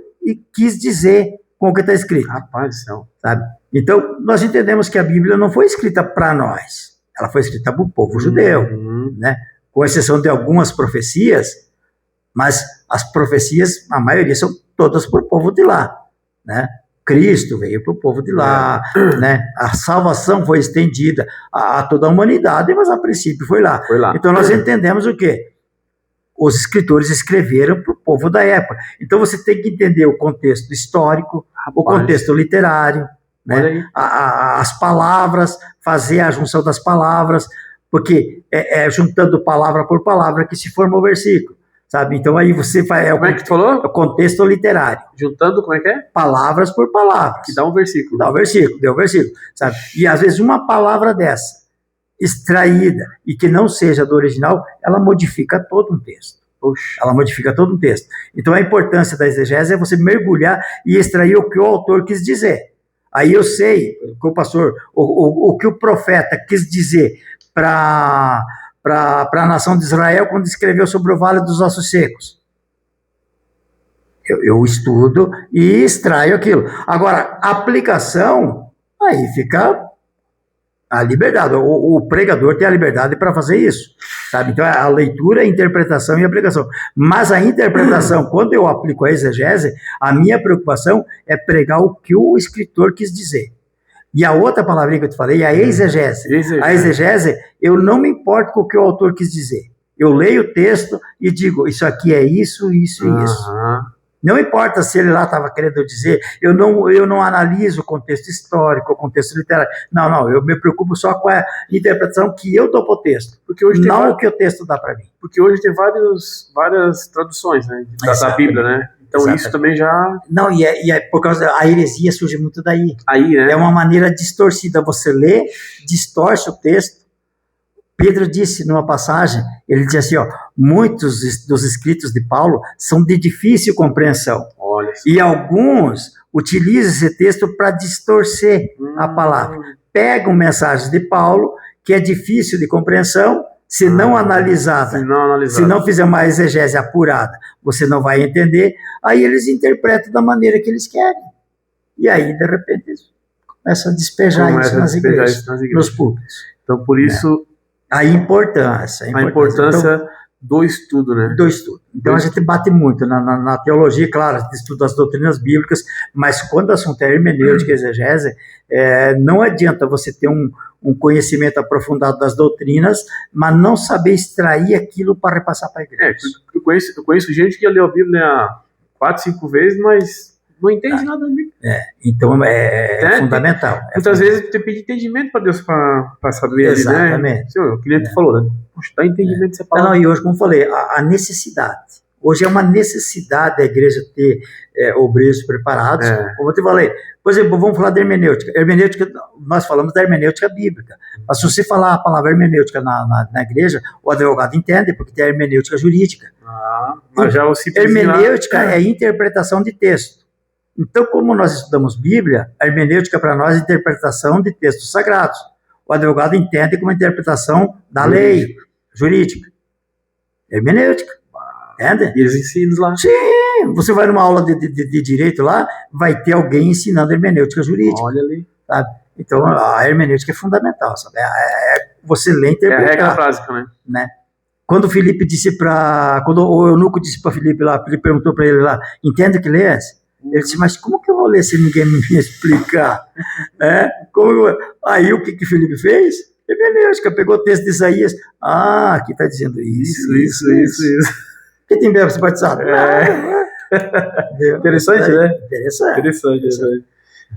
quis dizer com o que está escrito. Rapaz do céu. Sabe? Então, nós entendemos que a Bíblia não foi escrita para nós. Ela foi escrita para o povo judeu, né? Com exceção de algumas profecias, mas as profecias, a maioria são todas para o povo de lá, né? Cristo veio para o povo de lá, né? A salvação foi estendida a toda a humanidade, mas a princípio foi lá. Então nós entendemos o quê? Os escritores escreveram para o povo da época. Então você tem que entender o contexto histórico, o contexto literário, né? As palavras, fazer a junção das palavras, porque é juntando palavra por palavra que se forma o versículo. Sabe? Então aí você faz... Como é que tu falou? O contexto literário. Juntando, como é que é? Palavras por palavras. Que dá um versículo. Deu um versículo, sabe? E às vezes uma palavra dessa, extraída, e que não seja do original, ela modifica todo um texto. Ela modifica todo um texto. Então a importância da exegese é você mergulhar e extrair o que o autor quis dizer. Aí eu sei, o pastor, o que o profeta quis dizer para a nação de Israel quando escreveu sobre o Vale dos Ossos Secos. Eu estudo e extraio aquilo. Agora, a aplicação, aí fica a liberdade. O pregador tem a liberdade para fazer isso. Sabe? Então, a leitura, a interpretação e a aplicação. Mas a interpretação, quando eu aplico a exegese, a minha preocupação é pregar o que o escritor quis dizer. E a outra palavrinha que eu te falei é a exegese. A exegese, eu não me importo com o que o autor quis dizer. Eu leio o texto e digo, isso aqui é isso, isso e isso. Não importa se ele lá estava querendo dizer, eu não analiso o contexto histórico, o contexto literário. Não, eu me preocupo só com a interpretação que eu dou para o texto, porque hoje não o que o texto dá para mim. Porque hoje tem várias traduções, né, da Bíblia, né? Então isso também já... Não, e por causa da heresia surge muito daí. Aí, né? É uma maneira distorcida. Você lê, distorce o texto, Pedro disse numa passagem, ele disse assim, ó, muitos dos escritos de Paulo são de difícil compreensão. Olha só. E alguns utilizam esse texto para distorcer a palavra. Pegam mensagens de Paulo, que é difícil de compreensão, se não analisada, se não fizer uma exegese apurada, você não vai entender, aí eles interpretam da maneira que eles querem. E aí, de repente, eles começam a despejar isso nas igrejas, nos púlpitos. Então, por isso... A importância então, do estudo, né? Do estudo. Então, a gente bate muito na teologia, claro, a gente estuda as doutrinas bíblicas, mas quando o assunto é hermenêutica e exegese, não adianta você ter um conhecimento aprofundado das doutrinas, mas não saber extrair aquilo para repassar para a igreja. Eu conheço gente que já leu a Bíblia 4, 5 vezes, mas não entende nada da Bíblia. Então é fundamental. Muitas vezes você pede entendimento para Deus para saber. Exatamente. Ali, né? O cliente falou, né? Puxa, dá entendimento dessa palavra. Não, e hoje, como eu falei, a necessidade. Hoje é uma necessidade da igreja ter obreiros preparados. Como eu te falei, por exemplo, vamos falar da hermenêutica. Hermenêutica, nós falamos da hermenêutica bíblica. Mas se você falar a palavra hermenêutica na igreja, o advogado entende, porque tem a hermenêutica jurídica. Mas já hermenêutica é interpretação de texto. Então, como nós estudamos Bíblia, a hermenêutica para nós é interpretação de textos sagrados. O advogado entende como interpretação da lei jurídica. Hermenêutica. Entende? E eles ensinam lá. Sim, você vai numa aula de direito lá, vai ter alguém ensinando hermenêutica jurídica. Olha ali. Sabe? Então, a hermenêutica é fundamental. Sabe? Você lê e interpretar. É a regra básica, né? Quando o Filipe disse quando o eunuco disse para Filipe lá, ele perguntou para ele lá, entende o que lês? Ele disse, mas como que eu vou ler se ninguém me explicar? Aí o que Filipe fez? Hermenêutica, pegou o texto de Isaías. Aqui está dizendo isso. Que tem verbo simpatizado? Interessante, né? Interessante.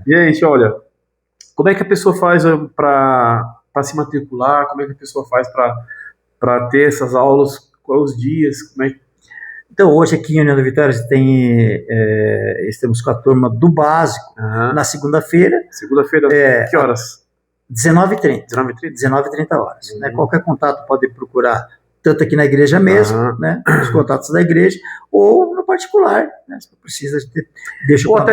Gente, olha, como é que a pessoa faz para se matricular? Como é que a pessoa faz para ter essas aulas? Quais os dias? Como é que... Então, hoje aqui em União da Vitória estamos com a turma do básico na segunda-feira. Segunda-feira, que horas? 19h30. 19h30 horas. Né? Qualquer contato pode procurar, tanto aqui na igreja mesmo, né? Os contatos da igreja, ou no particular. Né? Se precisa, deixa o contato.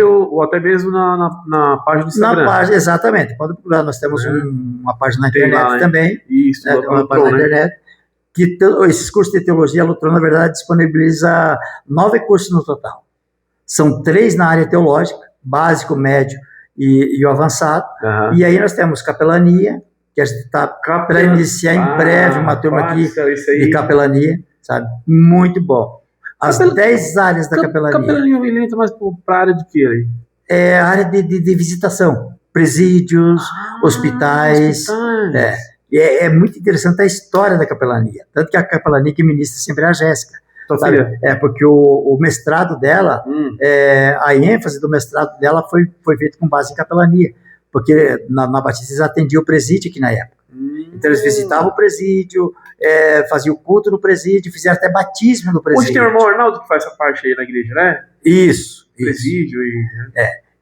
Ou até mesmo na página do Instagram. Na página, exatamente. Pode procurar. Nós temos uma página na internet lá, né? também. Isso, né? Uma página na internet. Que esses cursos de teologia, a Lutron, na verdade, disponibiliza 9 cursos no total. São 3 na área teológica, básico, médio e o avançado. E aí nós temos capelania, que a gente está para iniciar em breve uma turma aqui de capelania, sabe? Muito bom. As 10 áreas da capelania. Capelania ele entra mais para a área de quê aí? É a área de visitação. Presídios, hospitais. É muito interessante a história da capelania. Tanto que a capelania que ministra sempre é a Jéssica. Porque o mestrado dela, a ênfase do mestrado dela foi feita com base em capelania. Porque na Batista eles atendiam o presídio aqui na época. Então eles visitavam o presídio, faziam culto no presídio, fizeram até batismo no presídio. Hoje tem o irmão Arnaldo que faz essa parte aí na igreja, né? Isso. Presídio e...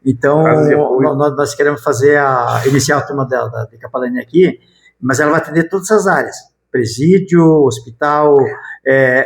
Então, nós queremos iniciar a turma de capelania aqui, mas ela vai atender todas as áreas. Presídio, hospital,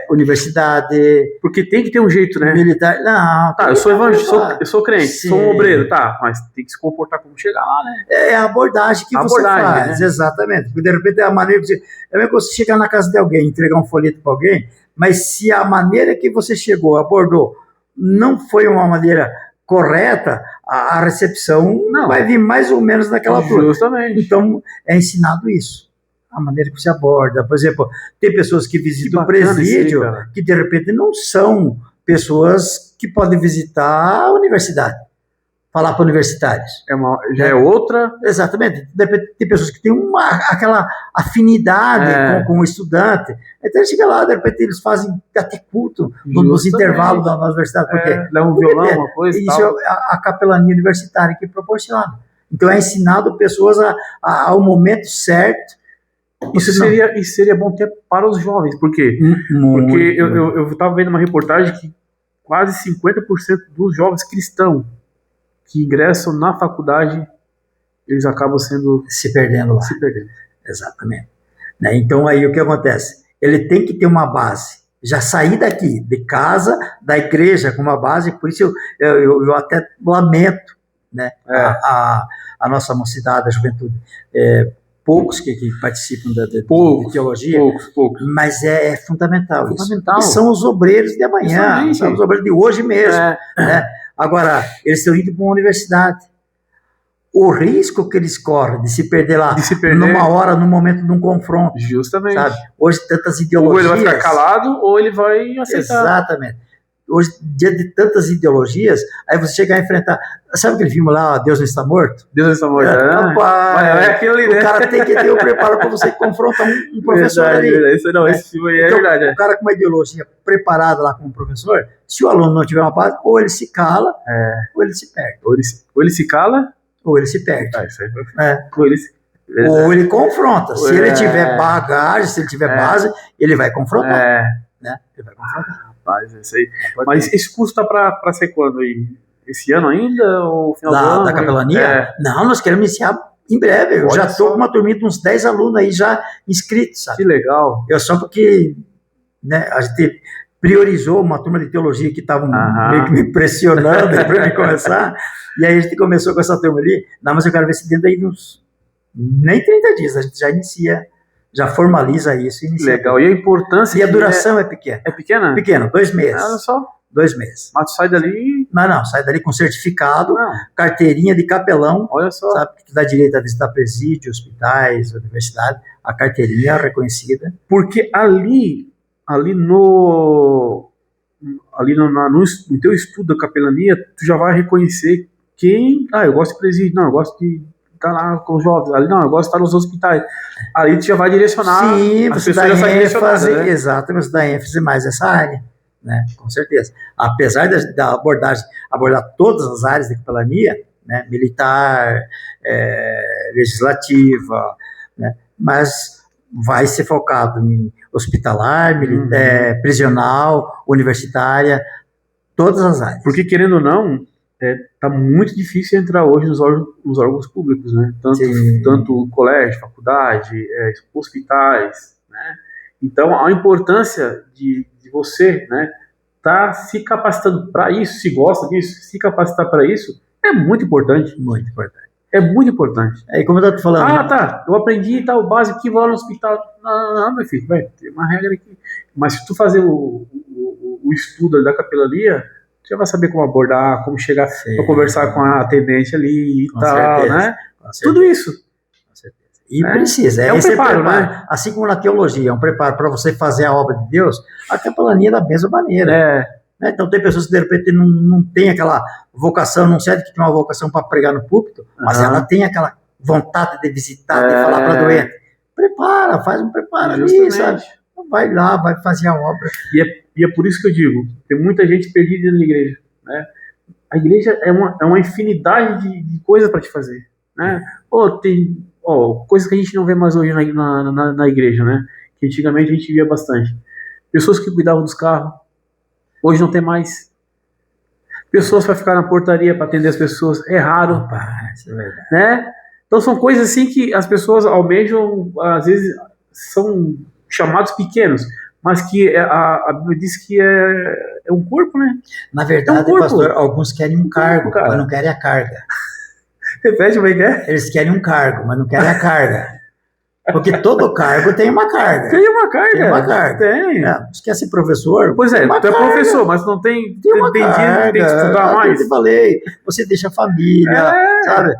universidade. Porque tem que ter um jeito, né? Militar. Não, eu sou evangélico, eu sou crente, sou um obreiro, mas tem que se comportar como chegar lá, né? É a abordagem que você faz, né? Exatamente. Porque de repente é a maneira que você... É mesmo que você chegar na casa de alguém, entregar um folheto para alguém, mas se a maneira que você chegou, abordou, não foi uma maneira correta, a recepção vai vir mais ou menos naquela turma. Justamente. Então, é ensinado isso. A maneira que você aborda. Por exemplo, tem pessoas que visitam o presídio que, de repente, não são pessoas que podem visitar a universidade. Falar para universitários. Já é outra. Exatamente. De repente, tem pessoas que têm aquela afinidade com o estudante. Então, chega lá, de repente, eles fazem até culto nos intervalos da universidade. Leva um violão, uma coisa e tal. Isso é a capelania universitária que proporciona. Então, é ensinado pessoas ao momento certo. Isso seria bom ter para os jovens. Por quê? Porque eu estava vendo uma reportagem que quase 50% dos jovens cristãos que ingressam na faculdade, eles acabam se perdendo lá. Exatamente. né? Então, aí o que acontece? Ele tem que ter uma base. Já sair daqui, de casa, da igreja, com uma base, por isso eu até lamento, né, a nossa mocidade, a juventude. Poucos que participam de teologia, poucos. Mas é fundamental, fundamental. Isso. E são os obreiros de amanhã, são os obreiros de hoje mesmo. Né? Agora, eles estão indo para uma universidade. O risco que eles correm de se perder lá, numa hora, num momento de um confronto. Justamente. Sabe? Hoje, tantas ideologias... Ou ele vai ficar calado, ou ele vai aceitar. Exatamente. Hoje, diante de tantas ideologias, aí você chega a enfrentar... Sabe aquele filme lá, Deus não está morto? Deus não está morto. Rapaz, o cara tem que ter o preparo para você confrontar um professor ali. Esse filme aí é verdade. O cara com uma ideologia preparada lá como professor, se o aluno não tiver uma base, ou ele se cala, ou ele se perde. Ou ele se cala... Ou ele se perde. Ou ele confronta. Se ele tiver bagagem, se ele tiver base, ele vai confrontar. Né? Ele vai confrontar. Rapaz, isso aí. Mas esse curso está para ser quando aí? Esse ano ainda? Ou final do ano? Da capelania? Não, nós queremos iniciar em breve. Eu já estou com uma turminha de uns 10 alunos aí já inscritos, sabe? Que legal. Só porque, né, a gente priorizou uma turma de teologia que estava meio que me pressionando para me começar, e aí a gente começou com essa turma ali. Não, mas eu quero ver se dentro aí de uns nem 30 dias a gente já inicia, já formaliza isso. Legal, e a importância... E a duração é pequena. É pequena? Pequena, 2 meses. Olha só. 2 meses. Mas tu sai dali... Não, sai dali com certificado, carteirinha de capelão. Olha só. Sabe, que dá direito a visitar presídio, hospitais, universidade, a carteirinha reconhecida. Porque no teu estudo da capelania, tu já vai reconhecer quem... eu gosto de presídio, não, eu gosto de estar lá com os jovens, ali não, eu gosto de estar nos hosptais. Ali tu já vai direcionar. Sim, você dá ênfase, né? Exato, você dá ênfase mais essa área, né? Com certeza. Apesar da abordagem, abordar todas as áreas da capelania, né? Militar, legislativa, né? Mas vai ser focado em hospitalar, prisional, universitária, todas as áreas. Porque, querendo ou não, tá muito difícil entrar hoje nos órgãos públicos, né? Tanto colégio, faculdade, hospitais, né? Então, a importância de você, né, tá se capacitando para isso, se gosta disso, se capacitar para isso, é muito importante. Muito importante. É muito importante. Aí, como eu tô falando... eu aprendi tal básico aqui, vou lá no hospital. Não, meu filho, vai ter uma regra aqui. Mas se tu fazer o estudo da capelania, tu já vai saber como abordar, como chegar para conversar com a atendente ali e tal, né? Tudo isso. Com certeza. E precisa. É um preparo, né? Assim como na teologia, é um preparo para você fazer a obra de Deus, a capelania da mesma maneira. Então tem pessoas que de repente não tem aquela vocação, não serve que tem uma vocação para pregar no púlpito, mas ela tem aquela vontade de visitar, de falar para doente. Prepara, faz um preparo ali, sabe? Vai lá, vai fazer a obra. E é por isso que eu digo, tem muita gente perdida na igreja, né? A igreja é uma infinidade de coisas para te fazer, né? Tem coisas que a gente não vê mais hoje na igreja, né? Que antigamente a gente via bastante. Pessoas que cuidavam dos carros, hoje não tem mais. Pessoas para ficar na portaria para atender as pessoas, é raro. Isso é verdade. Né? Então são coisas assim que as pessoas almejam, às vezes são chamados pequenos, mas que a Bíblia diz que é um corpo, né? Na verdade, pastor, alguns querem um cargo, mas não querem a carga. Repete, como é que é? Eles querem um cargo, mas não querem a carga. Porque todo cargo tem uma carga. Tem uma carga. Tem uma carga. Tem. Você quer ser professor? Pois é, tu é professor, mas não tem uma carga. Tem que estudar mais. Eu te falei, você deixa a família, sabe?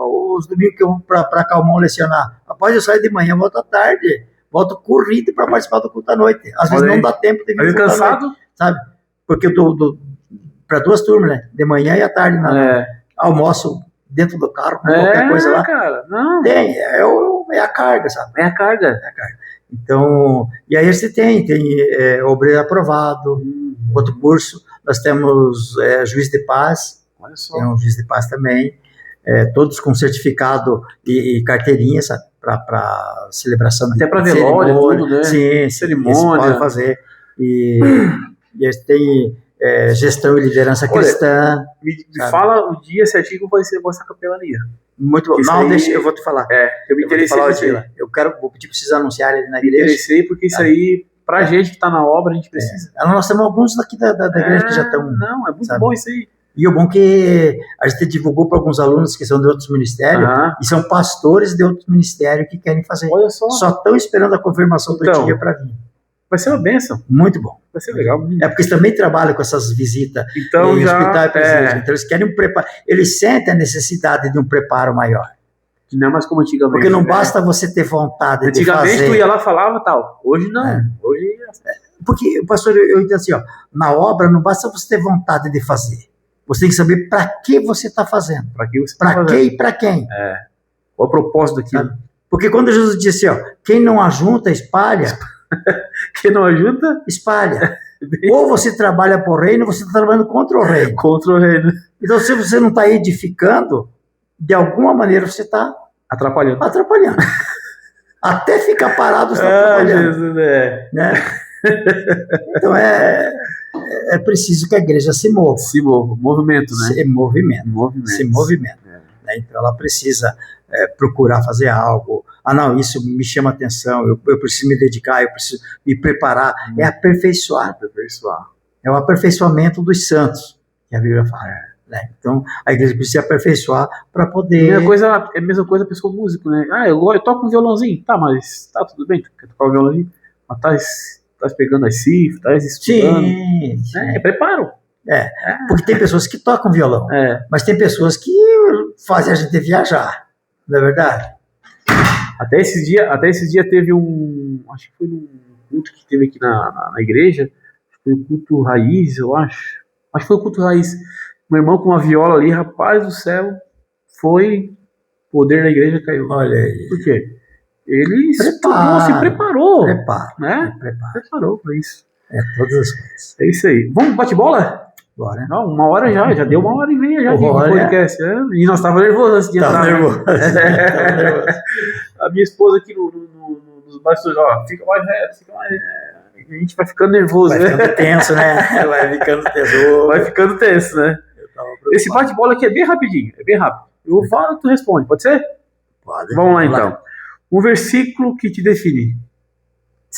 Os domingos que eu vou para Calmon lecionar. Após eu sair de manhã, volto à tarde. Volto corrido para participar do culto à noite. Às vezes não dá tempo de vir cansado, sabe? Porque eu dou para 2 turmas, né? De manhã e à tarde. Almoço dentro do carro, qualquer coisa lá. Cara, não. É a carga, sabe? É a carga. Então, e aí você tem obreiro aprovado, outro curso, nós temos juiz de paz, tem um juiz de paz também, todos com certificado e carteirinha, sabe? Para celebração. Até para velório, tudo, né? Sim, cerimônia. Pode fazer. E eles têm gestão e liderança cristã. Me fala o dia certinho que vai ser a vossa capelania. Muito bom. Isso Não, aí- deixa, eu vou te falar. Eu me Eu vou te interessei falar, nisso aí. Sheila. Vou pedir para vocês anunciarem ali na Me igreja. interessei porque isso aí, pra gente que tá na obra, a gente precisa. Nós temos alguns aqui da igreja que já estão. Não, é muito sabe? bom isso aí. E o bom que a gente divulgou para alguns alunos que são de outros ministérios, Aham. e são pastores de outros ministérios que querem fazer. Olha só, Só estão esperando a confirmação do Então. dia para vir. vai ser uma bênção. Muito bom. Vai ser legal. É porque eles também trabalham com essas visitas Então em hospital e presídio. é, Então eles querem um preparo. Eles sentem a necessidade de um preparo maior. que não é mais como antigamente. Porque não né? basta você ter vontade de Antigamente fazer. tu ia lá, falava tal. Hoje não. É. Hoje Porque, pastor, eu entendo assim, ó, na obra não basta você ter vontade de fazer. Você tem que saber para que você está fazendo. pra que você tá Para fazendo? que e para quem. Qual o propósito daquilo? Sabe? Porque quando Jesus disse assim, ó, quem não ajunta, espalha, Que não ajuda espalha. Ou você trabalha por reino, ou você está trabalhando contra o reino. contra o reino. Então, se você não está edificando, de alguma maneira você está Atrapalhando. atrapalhando. Até ficar parado você está Ah, atrapalhando. Jesus, Né? Então é preciso que a igreja se mova. Se move. Movimento, né? Se movimenta. Movimento. Se movimenta. Né? Então ela precisa procurar fazer algo. Ah, não, isso me chama atenção, eu preciso me dedicar, eu preciso me preparar. É aperfeiçoar. Aperfeiçoar. É o aperfeiçoamento dos santos, que a Bíblia fala. Né? Então a igreja precisa se aperfeiçoar para poder. É a mesma coisa a pessoa músico, né? Ah, eu toco um violãozinho. Tá, mas tá tudo bem, tu quer tocar o violãozinho? Mas tá pegando as cifras, tá estudando. Sim, É preparo. porque tem pessoas que tocam violão, mas tem pessoas que fazem a gente viajar, não é verdade? Até esses dias teve acho que foi num culto que teve aqui na igreja, foi o culto raiz, eu acho que foi o culto raiz, meu irmão com uma viola ali, rapaz do céu, foi, o poder da igreja caiu. Olha aí. Por quê? Ele Prepara. se preparou, Prepara. né? Prepara. Preparou pra isso. Todas as coisas. É isso aí. Vamos bate-bola? Bora. Não, 1 hora já deu 1h30 já de Olha. podcast. E nós estávamos nervosos antes de Tá entrar. nervoso. Tá nervoso. A minha esposa aqui nos bastidores, ó, fica mais reto, fica mais. A gente vai ficando nervoso, Vai né? ficando tenso, né? Vai ficando tenso. Vai ficando tenso, né? Eu tava preocupado. Esse bate-bola aqui é bem rapidinho, é bem rápido. Eu falo, tu responde, pode ser? Pode. Vamos lá então. Um versículo que te define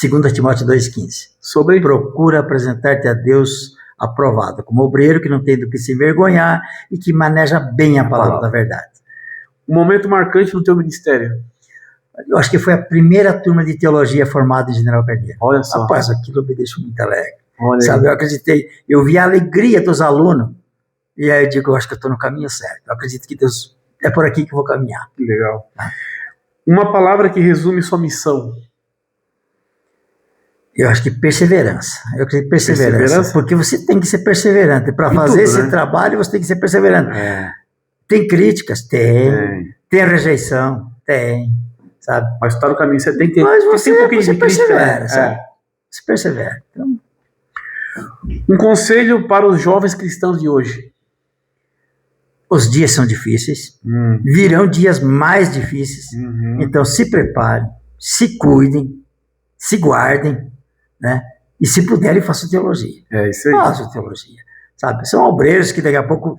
2 Timóteo 2,15. sobre. Procura apresentar-te a Deus aprovado, como obreiro que não tem do que se envergonhar e que maneja bem a palavra da verdade. Um momento marcante no teu ministério. Eu acho que foi a primeira turma de teologia formada em General Carneiro. Olha só. Rapaz, aquilo me deixou muito alegre. Olha Sabe, aí. eu acreditei, eu vi a alegria dos alunos, e aí eu digo, eu acho que eu estou no caminho certo. Eu acredito que Deus, é por aqui que eu vou caminhar. Que legal. Uma palavra que resume sua missão. Eu acho que perseverança. Eu acredito que perseverança. Perseverança? Porque você tem que ser perseverante. Para Em fazer tudo, esse né? trabalho, você tem que ser perseverante. É. Tem críticas? Tem rejeição? Tem. Sabe? Mas tu tá no caminho, você tem que ter. Mas tem você, um pouquinho você de crítica, persevera, né? sabe? Você persevera. Então, Um conselho para os jovens cristãos de hoje. os dias são difíceis. Virão dias mais difíceis. Uhum. Então, se preparem, se cuidem, se guardem, né? E se puderem, façam teologia. É isso aí. Façam teologia. Sabe? São obreiros que daqui a pouco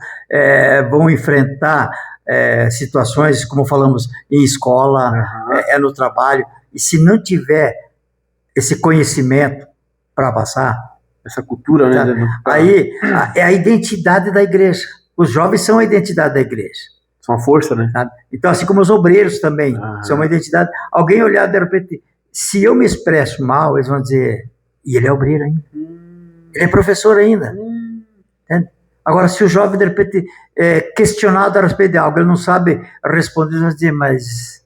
vão enfrentar situações, como falamos, em escola, Uhum. no trabalho. E se não tiver esse conhecimento para passar, Essa cultura, tá? né? Aí é a identidade da igreja. Os jovens são a identidade da igreja. São a força, né? Sabe? Então, assim como os obreiros também são uma identidade. Alguém olhar de repente, se eu me expresso mal, eles vão dizer, e ele é obreiro ainda, ele é professor ainda. Entende? Agora, se o jovem de repente é questionado a respeito de algo, ele não sabe responder, eles vão dizer, mas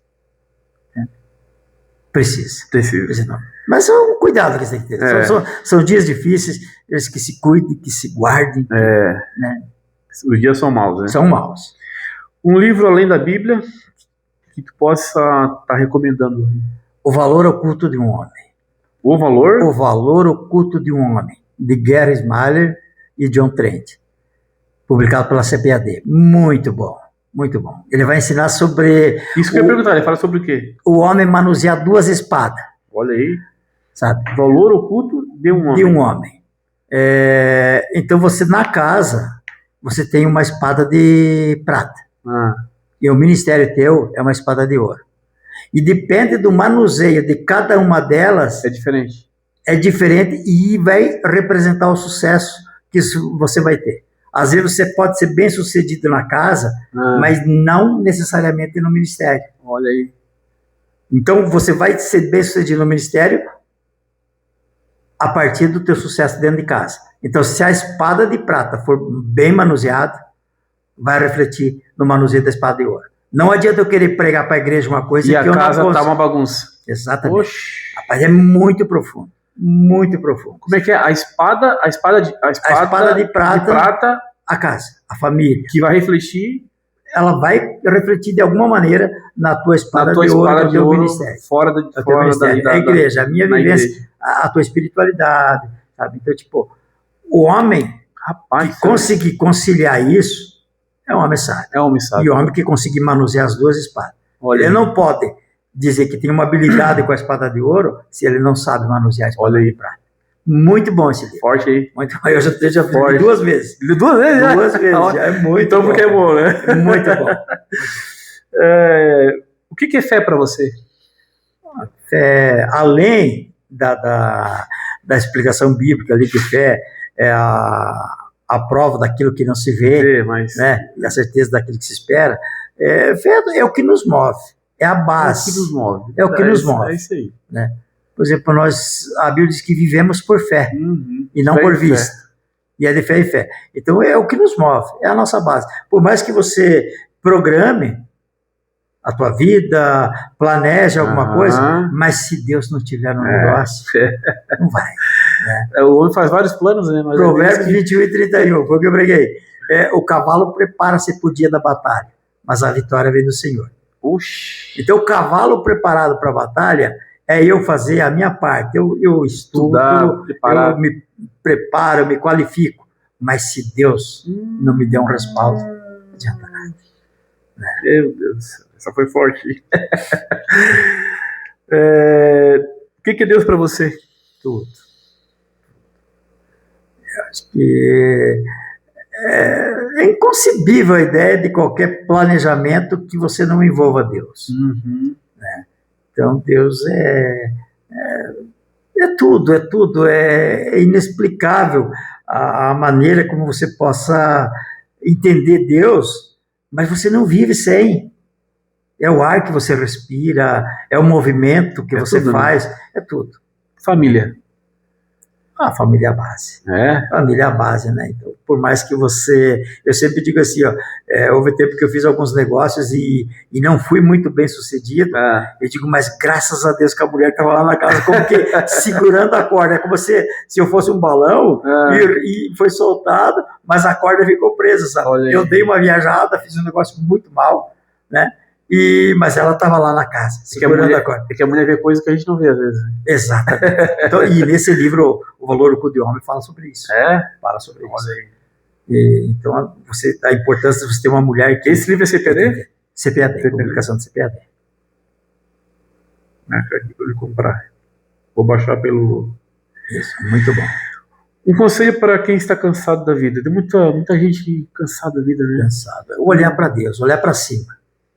precisa. Não. Mas é um cuidado que você tem que ter. São dias difíceis, eles que se cuidem, que se guardem, né? Os dias são maus, né? São maus. Um livro além da Bíblia que tu possa estar recomendando. O Valor Oculto de um Homem. O valor? O Valor Oculto de um Homem, de Gary Smiler e John Trent, publicado pela CPAD. Muito bom, muito bom. Ele vai ensinar sobre Isso que eu ia perguntar, ele fala sobre o quê? o homem manusear 2 espadas, Olha aí. sabe? Valor oculto de um homem. De um homem. Então você, na casa, você tem uma espada de prata. E o ministério teu é uma espada de ouro. E depende do manuseio de cada uma delas, É diferente. é diferente e vai representar o sucesso que você vai ter. Às vezes você pode ser bem sucedido na casa, mas não necessariamente no ministério. Olha aí. Então você vai ser bem sucedido no ministério a partir do teu sucesso dentro de casa. Então se a espada de prata for bem manuseada, vai refletir no manuseio da espada de ouro. Não adianta eu querer pregar para a igreja uma coisa e a casa tá uma bagunça. Exatamente. Oxi. Rapaz, é muito profundo. Muito profundo. Como é que é? A espada de prata, a casa, a família. Que vai refletir. Ela vai refletir de alguma maneira na tua espada de ouro, no teu ministério. Fora da igreja, a minha vivência, a tua espiritualidade, sabe? Então, tipo, o homem que conseguir conciliar isso é um homem sábio. É um homem sábio. E o homem que conseguir manusear as duas espadas. Olha, ele não pode dizer que tem uma habilidade com a espada de ouro se ele não sabe manusear a espada de prata. Muito bom esse livro. Forte aí. Muito bom. Eu já li 2 vezes. Li 2 vezes? 2 vezes, já é muito então, bom. Porque é bom, né? Muito bom. O que é fé para você? Fé, além da explicação bíblica ali, que fé é a prova daquilo que não se vê, né? E a certeza daquilo que se espera. Fé é o que nos move. É a base. É o que nos move. É o que nos move. É isso aí. Né? Por exemplo, a Bíblia diz que vivemos por fé, e não por vista. E é de fé em fé. Então é o que nos move, é a nossa base. Por mais que você programe a tua vida, planeje alguma coisa, mas se Deus não tiver no negócio, não vai. Né? O homem faz vários planos, né? Mas Provérbios 21:31, foi o que eu preguei. O cavalo prepara-se para o dia da batalha, mas a vitória vem do Senhor. Oxi. Então o cavalo preparado para a batalha é eu fazer a minha parte, eu estudo, eu me preparo, eu me qualifico, mas se Deus não me der um respaldo, não adianta nada. Meu Deus, essa foi forte. O que é Deus para você? Tudo. Eu acho que é inconcebível a ideia de qualquer planejamento que você não envolva Deus. Né? Então, Deus é tudo, é inexplicável a maneira como você possa entender Deus, mas você não vive sem. É o ar que você respira, é o movimento que você faz, é tudo. Família. A família é a base. Família é a base, né? Então, por mais que você... Eu sempre digo assim, houve tempo que eu fiz alguns negócios e não fui muito bem sucedido. Eu digo, mas graças a Deus que a mulher estava lá na casa, como que segurando a corda. É como se eu fosse um balão e foi soltado, mas a corda ficou presa, sabe? Eu dei uma viajada, fiz um negócio muito mal, né? Mas ela estava lá na casa, segurando a corda. É que a mulher vê coisa que a gente não vê às vezes. Exatamente. Então, e nesse livro, O Valor Oculto do Homem fala sobre isso. Fala sobre isso. Então, a importância de você ter uma mulher que... Esse livro é CPAD? CPAD, publicação do CPAD. Aqui para ele comprar. Vou baixar pelo... Isso, muito bom. Um conselho para quem está cansado da vida. Tem muita gente cansada da vida, né? Cansada. Olhar para Deus, olhar para cima.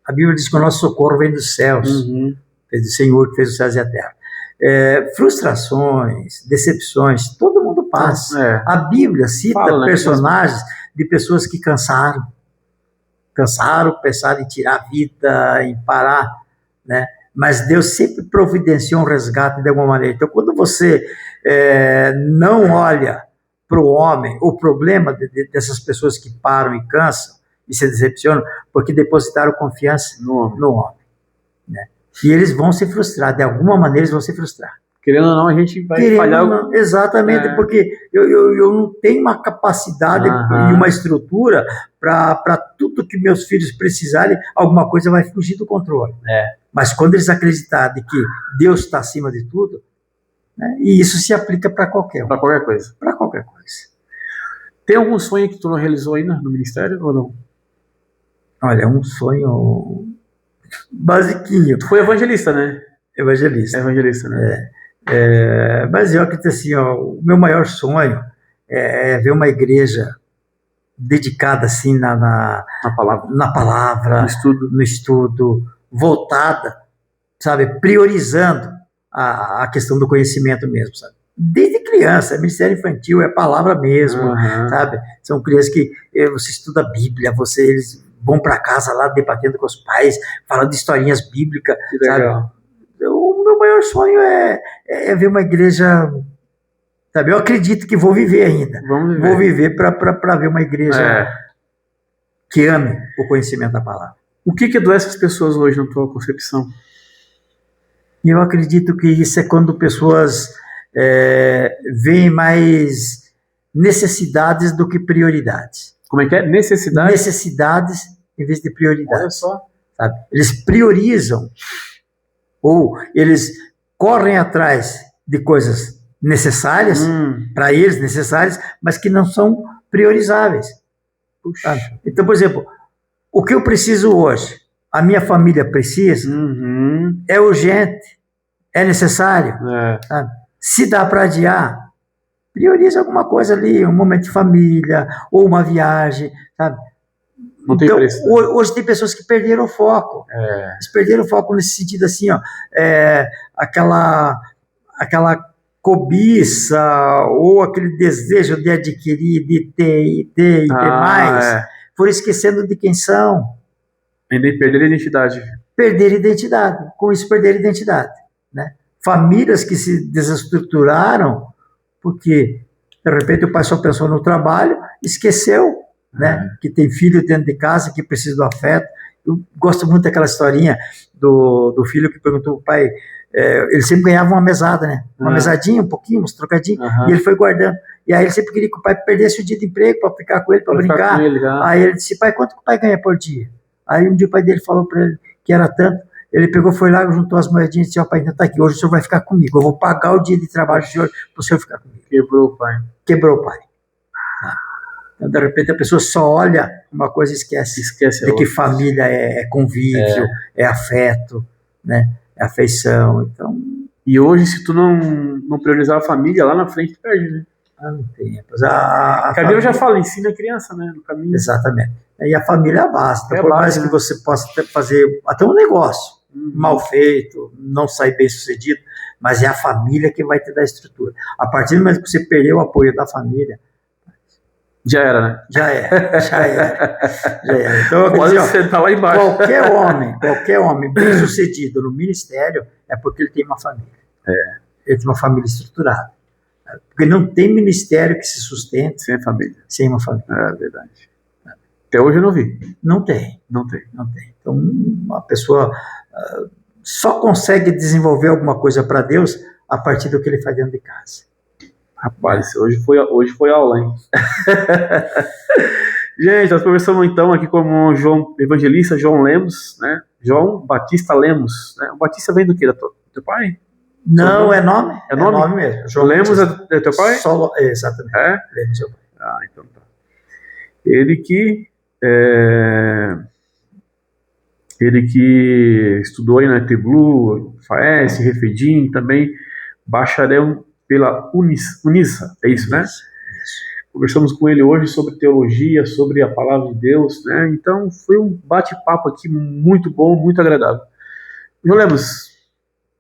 A Bíblia diz que o nosso socorro vem dos céus, vem do Senhor que fez os céus e a terra. Frustrações, decepções, todo mundo passa. A Bíblia cita personagens de pessoas que cansaram, pensaram em tirar a vida, em parar, né? Mas Deus sempre providenciou um resgate de alguma maneira. Então, quando você não olha para o homem, o problema dessas pessoas que param e cansam, e se decepcionam porque depositaram confiança no homem. Né? E eles vão se frustrar, de alguma maneira eles vão se frustrar. Querendo ou não, a gente vai falhar. Exatamente, porque eu não tenho uma capacidade e uma estrutura para tudo que meus filhos precisarem, alguma coisa vai fugir do controle. Mas quando eles acreditarem que Deus está acima de tudo, né, e isso se aplica para qualquer um. Para qualquer coisa. Para qualquer coisa. Tem algum sonho que tu não realizou ainda no ministério ou não? Olha, é um sonho basiquinho. Tu foi evangelista, né? Evangelista. Evangelista, né? Mas eu acredito assim, o meu maior sonho é ver uma igreja dedicada assim Na palavra. na palavra, no estudo, voltada, sabe, priorizando a questão do conhecimento mesmo, sabe? Desde criança, é ministério infantil, é palavra mesmo, sabe? São crianças que você estuda a Bíblia, eles vão para casa lá debatendo com os pais, falando de historinhas bíblicas, sabe? O meu maior sonho é ver uma igreja, sabe? Eu acredito que vou viver ainda. Vou viver para ver uma igreja que ame o conhecimento da palavra. O que adoece as pessoas hoje na tua concepção? Eu acredito que isso é quando pessoas veem mais necessidades do que prioridades. Como é que é? Necessidades? Necessidades em vez de prioridades. Olha só. Sabe? Eles priorizam ou eles correm atrás de coisas necessárias, para eles necessárias, mas que não são priorizáveis. Sabe? Então, por exemplo, o que eu preciso hoje, a minha família precisa, é urgente, é necessário. Sabe? Se dá para adiar, prioriza alguma coisa ali, um momento de família, ou uma viagem, sabe? Não tem preço. Hoje tem pessoas que perderam o foco. Eles perderam o foco nesse sentido assim, ó, aquela cobiça ou aquele desejo de adquirir, de ter mais, foram esquecendo de quem são. Perder a identidade. Perder a identidade. Com isso, perder a identidade. Né? Famílias que se desestruturaram porque, de repente, o pai só pensou no trabalho, esqueceu, né, que tem filho dentro de casa que precisa do afeto. Eu gosto muito daquela historinha do filho que perguntou ao pai, ele sempre ganhava uma mesada, né? Uma mesadinha, um pouquinho, uns trocadinhos, e ele foi guardando. E aí ele sempre queria que o pai perdesse o dia de emprego para ficar com ele, para brincar. Aí ele disse, pai, quanto que o pai ganha por dia? Aí um dia o pai dele falou para ele que era tanto. Ele pegou, foi lá, juntou as moedinhas e disse, ó, pai, ainda está aqui, hoje o senhor vai ficar comigo, eu vou pagar o dia de trabalho do senhor para o senhor ficar comigo. Quebrou o pai. Quebrou o pai. Então, de repente a pessoa só olha uma coisa e esquece de que família é convívio, é afeto, né? É afeição. Então, e hoje, se tu não priorizar a família, lá na frente tu perde, né? Não tem. A família já fala, ensina a criança, né? No caminho. Exatamente. E a família é a base. Então, por mais que você possa fazer até um negócio mal feito, não sair bem sucedido, mas é a família que vai te dar a estrutura. A partir do momento que você perder o apoio da família, já era, né? Já era. Então, pode sentar lá embaixo. Qualquer homem bem sucedido no ministério é porque ele tem uma família. Ele tem uma família estruturada. Porque não tem ministério que se sustente sem família. Sem uma família. É verdade. Até hoje eu não vi. Não tem. Então, uma pessoa só consegue desenvolver alguma coisa para Deus a partir do que ele faz dentro de casa. Rapaz, hoje foi aula, hein? Gente, nós conversamos então aqui com o evangelista João Lemos, né? João Batista Lemos, né? O Batista vem do que? Do teu pai? Não, é nome. É nome mesmo. João Lemos é teu pai? Exatamente. Lemos é o pai. Então tá. Ele que estudou aí na Triblu, FAES, Refedim, também bacharel pela Unissa, é isso, né? Isso. Conversamos com ele hoje sobre teologia, sobre a palavra de Deus, né? Então foi um bate-papo aqui muito bom, muito agradável. João Lemos,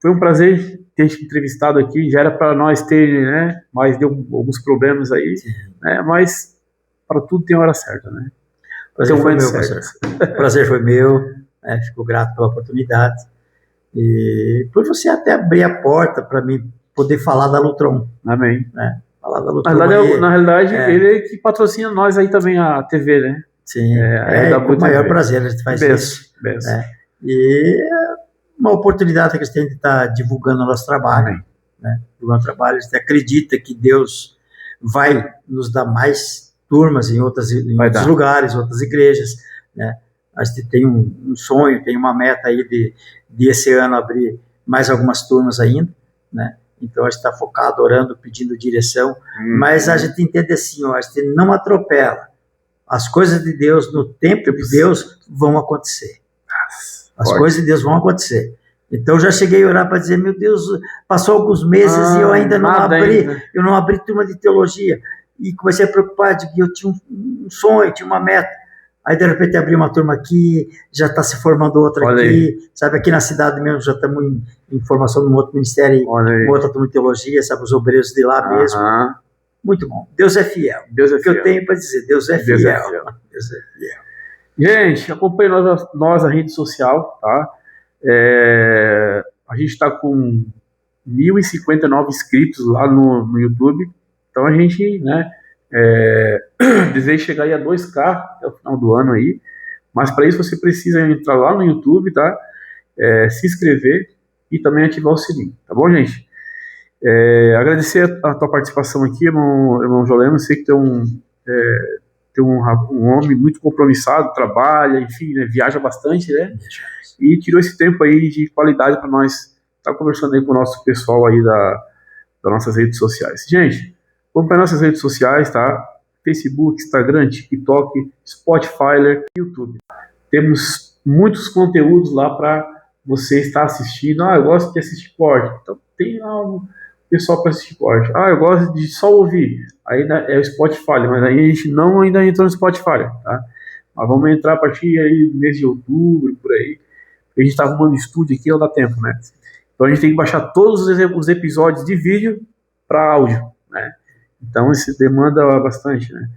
foi um prazer ter te entrevistado aqui, já era para nós ter, né? Mas deu alguns problemas aí, né? Mas para tudo tem hora certa, né? Prazer foi meu, pastor. Prazer foi meu, né? Fico grato pela oportunidade e por você até abrir a porta para mim poder falar da Lutron. Amém. Né? Falar da Lutron. Na realidade, ele que patrocina nós aí também, a TV, né? Sim, com o maior prazer a gente faz isso. Né? E uma oportunidade que a gente tem de estar divulgando o nosso trabalho. Né? Divulgando o trabalho, a gente acredita que Deus vai nos dar mais turmas em outros lugares, outras igrejas. Né? A gente tem um sonho, tem uma meta aí de esse ano abrir mais algumas turmas ainda, né? Então a gente está focado, orando, pedindo direção, mas a gente entende assim, a gente não atropela. As coisas de Deus, no tempo de Deus, vão acontecer. As coisas de Deus vão acontecer. Então eu já cheguei a orar para dizer, meu Deus, passou alguns meses e eu ainda não abri, eu não abri turma de teologia. e comecei a preocupar de que eu tinha um sonho, tinha uma meta. Aí, de repente, abri uma turma aqui, já está se formando outra Olha aqui, aí. sabe, aqui na cidade mesmo, já estamos em formação num outro ministério, uma outra turma de teologia, sabe, os obreiros de lá mesmo. Muito bom. Deus é fiel. Deus é fiel. O que eu tenho para dizer, Deus é fiel. Deus é fiel. Deus é fiel. Gente, acompanhe nós na rede social, tá? A gente está com 1.059 inscritos lá no YouTube, então a gente, né, deseja chegar aí a 2K até o final do ano aí, mas para isso você precisa entrar lá no YouTube, tá? Se inscrever e também ativar o sininho, tá bom, gente? Agradecer a tua participação aqui, irmão Joleno. Eu sei que tu é um homem muito compromissado, trabalha, enfim, né, viaja bastante, né? E tirou esse tempo aí de qualidade para nós estar conversando aí com o nosso pessoal aí das nossas redes sociais. Gente, vamos para nossas redes sociais, tá? Facebook, Instagram, TikTok, Spotify, YouTube. Temos muitos conteúdos lá para você estar assistindo. Eu gosto de assistir corte. Então tem lá um pessoal para assistir corte. Eu gosto de só ouvir. Aí é o Spotify, mas aí a gente ainda entrou no Spotify, tá? Mas vamos entrar a partir aí do mês de outubro, por aí. A gente está arrumando estúdio aqui, não dá tempo, né? Então a gente tem que baixar todos os episódios de vídeo para áudio, né? Então isso demanda bastante, né?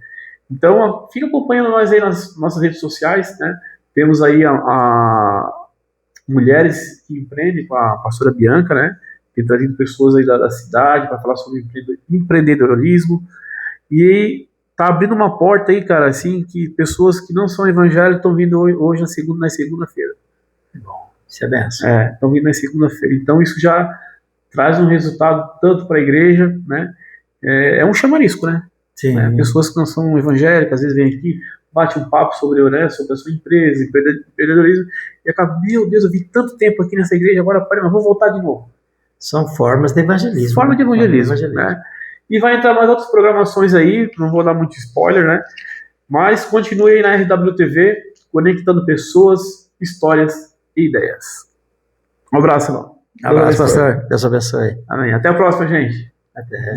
Então fica acompanhando nós aí nas nossas redes sociais, né? Temos aí a Mulheres que Empreendem com a pastora Bianca, né? Tem trazido pessoas aí da cidade para falar sobre empreendedorismo, e tá abrindo uma porta aí, cara, assim, que pessoas que não são evangélicas estão vindo hoje na segunda-feira. Bom, isso é benção. Estão vindo na segunda-feira. Então isso já traz um resultado tanto para a igreja, né? É um chamarisco, né? Sim. Pessoas que não são evangélicas, às vezes vêm aqui, bate um papo sobre a sua empresa, empreendedorismo, e acaba, meu Deus, eu vi tanto tempo aqui nessa igreja, agora mas vou voltar de novo. São formas de evangelismo. Forma de evangelismo, né? E vai entrar mais outras programações aí, não vou dar muito spoiler, né? Mas continue aí na RWTV, conectando pessoas, histórias e ideias. Um abraço, irmão. Um abraço, pastor. Deus abençoe. Amém. Até a próxima, gente. Até.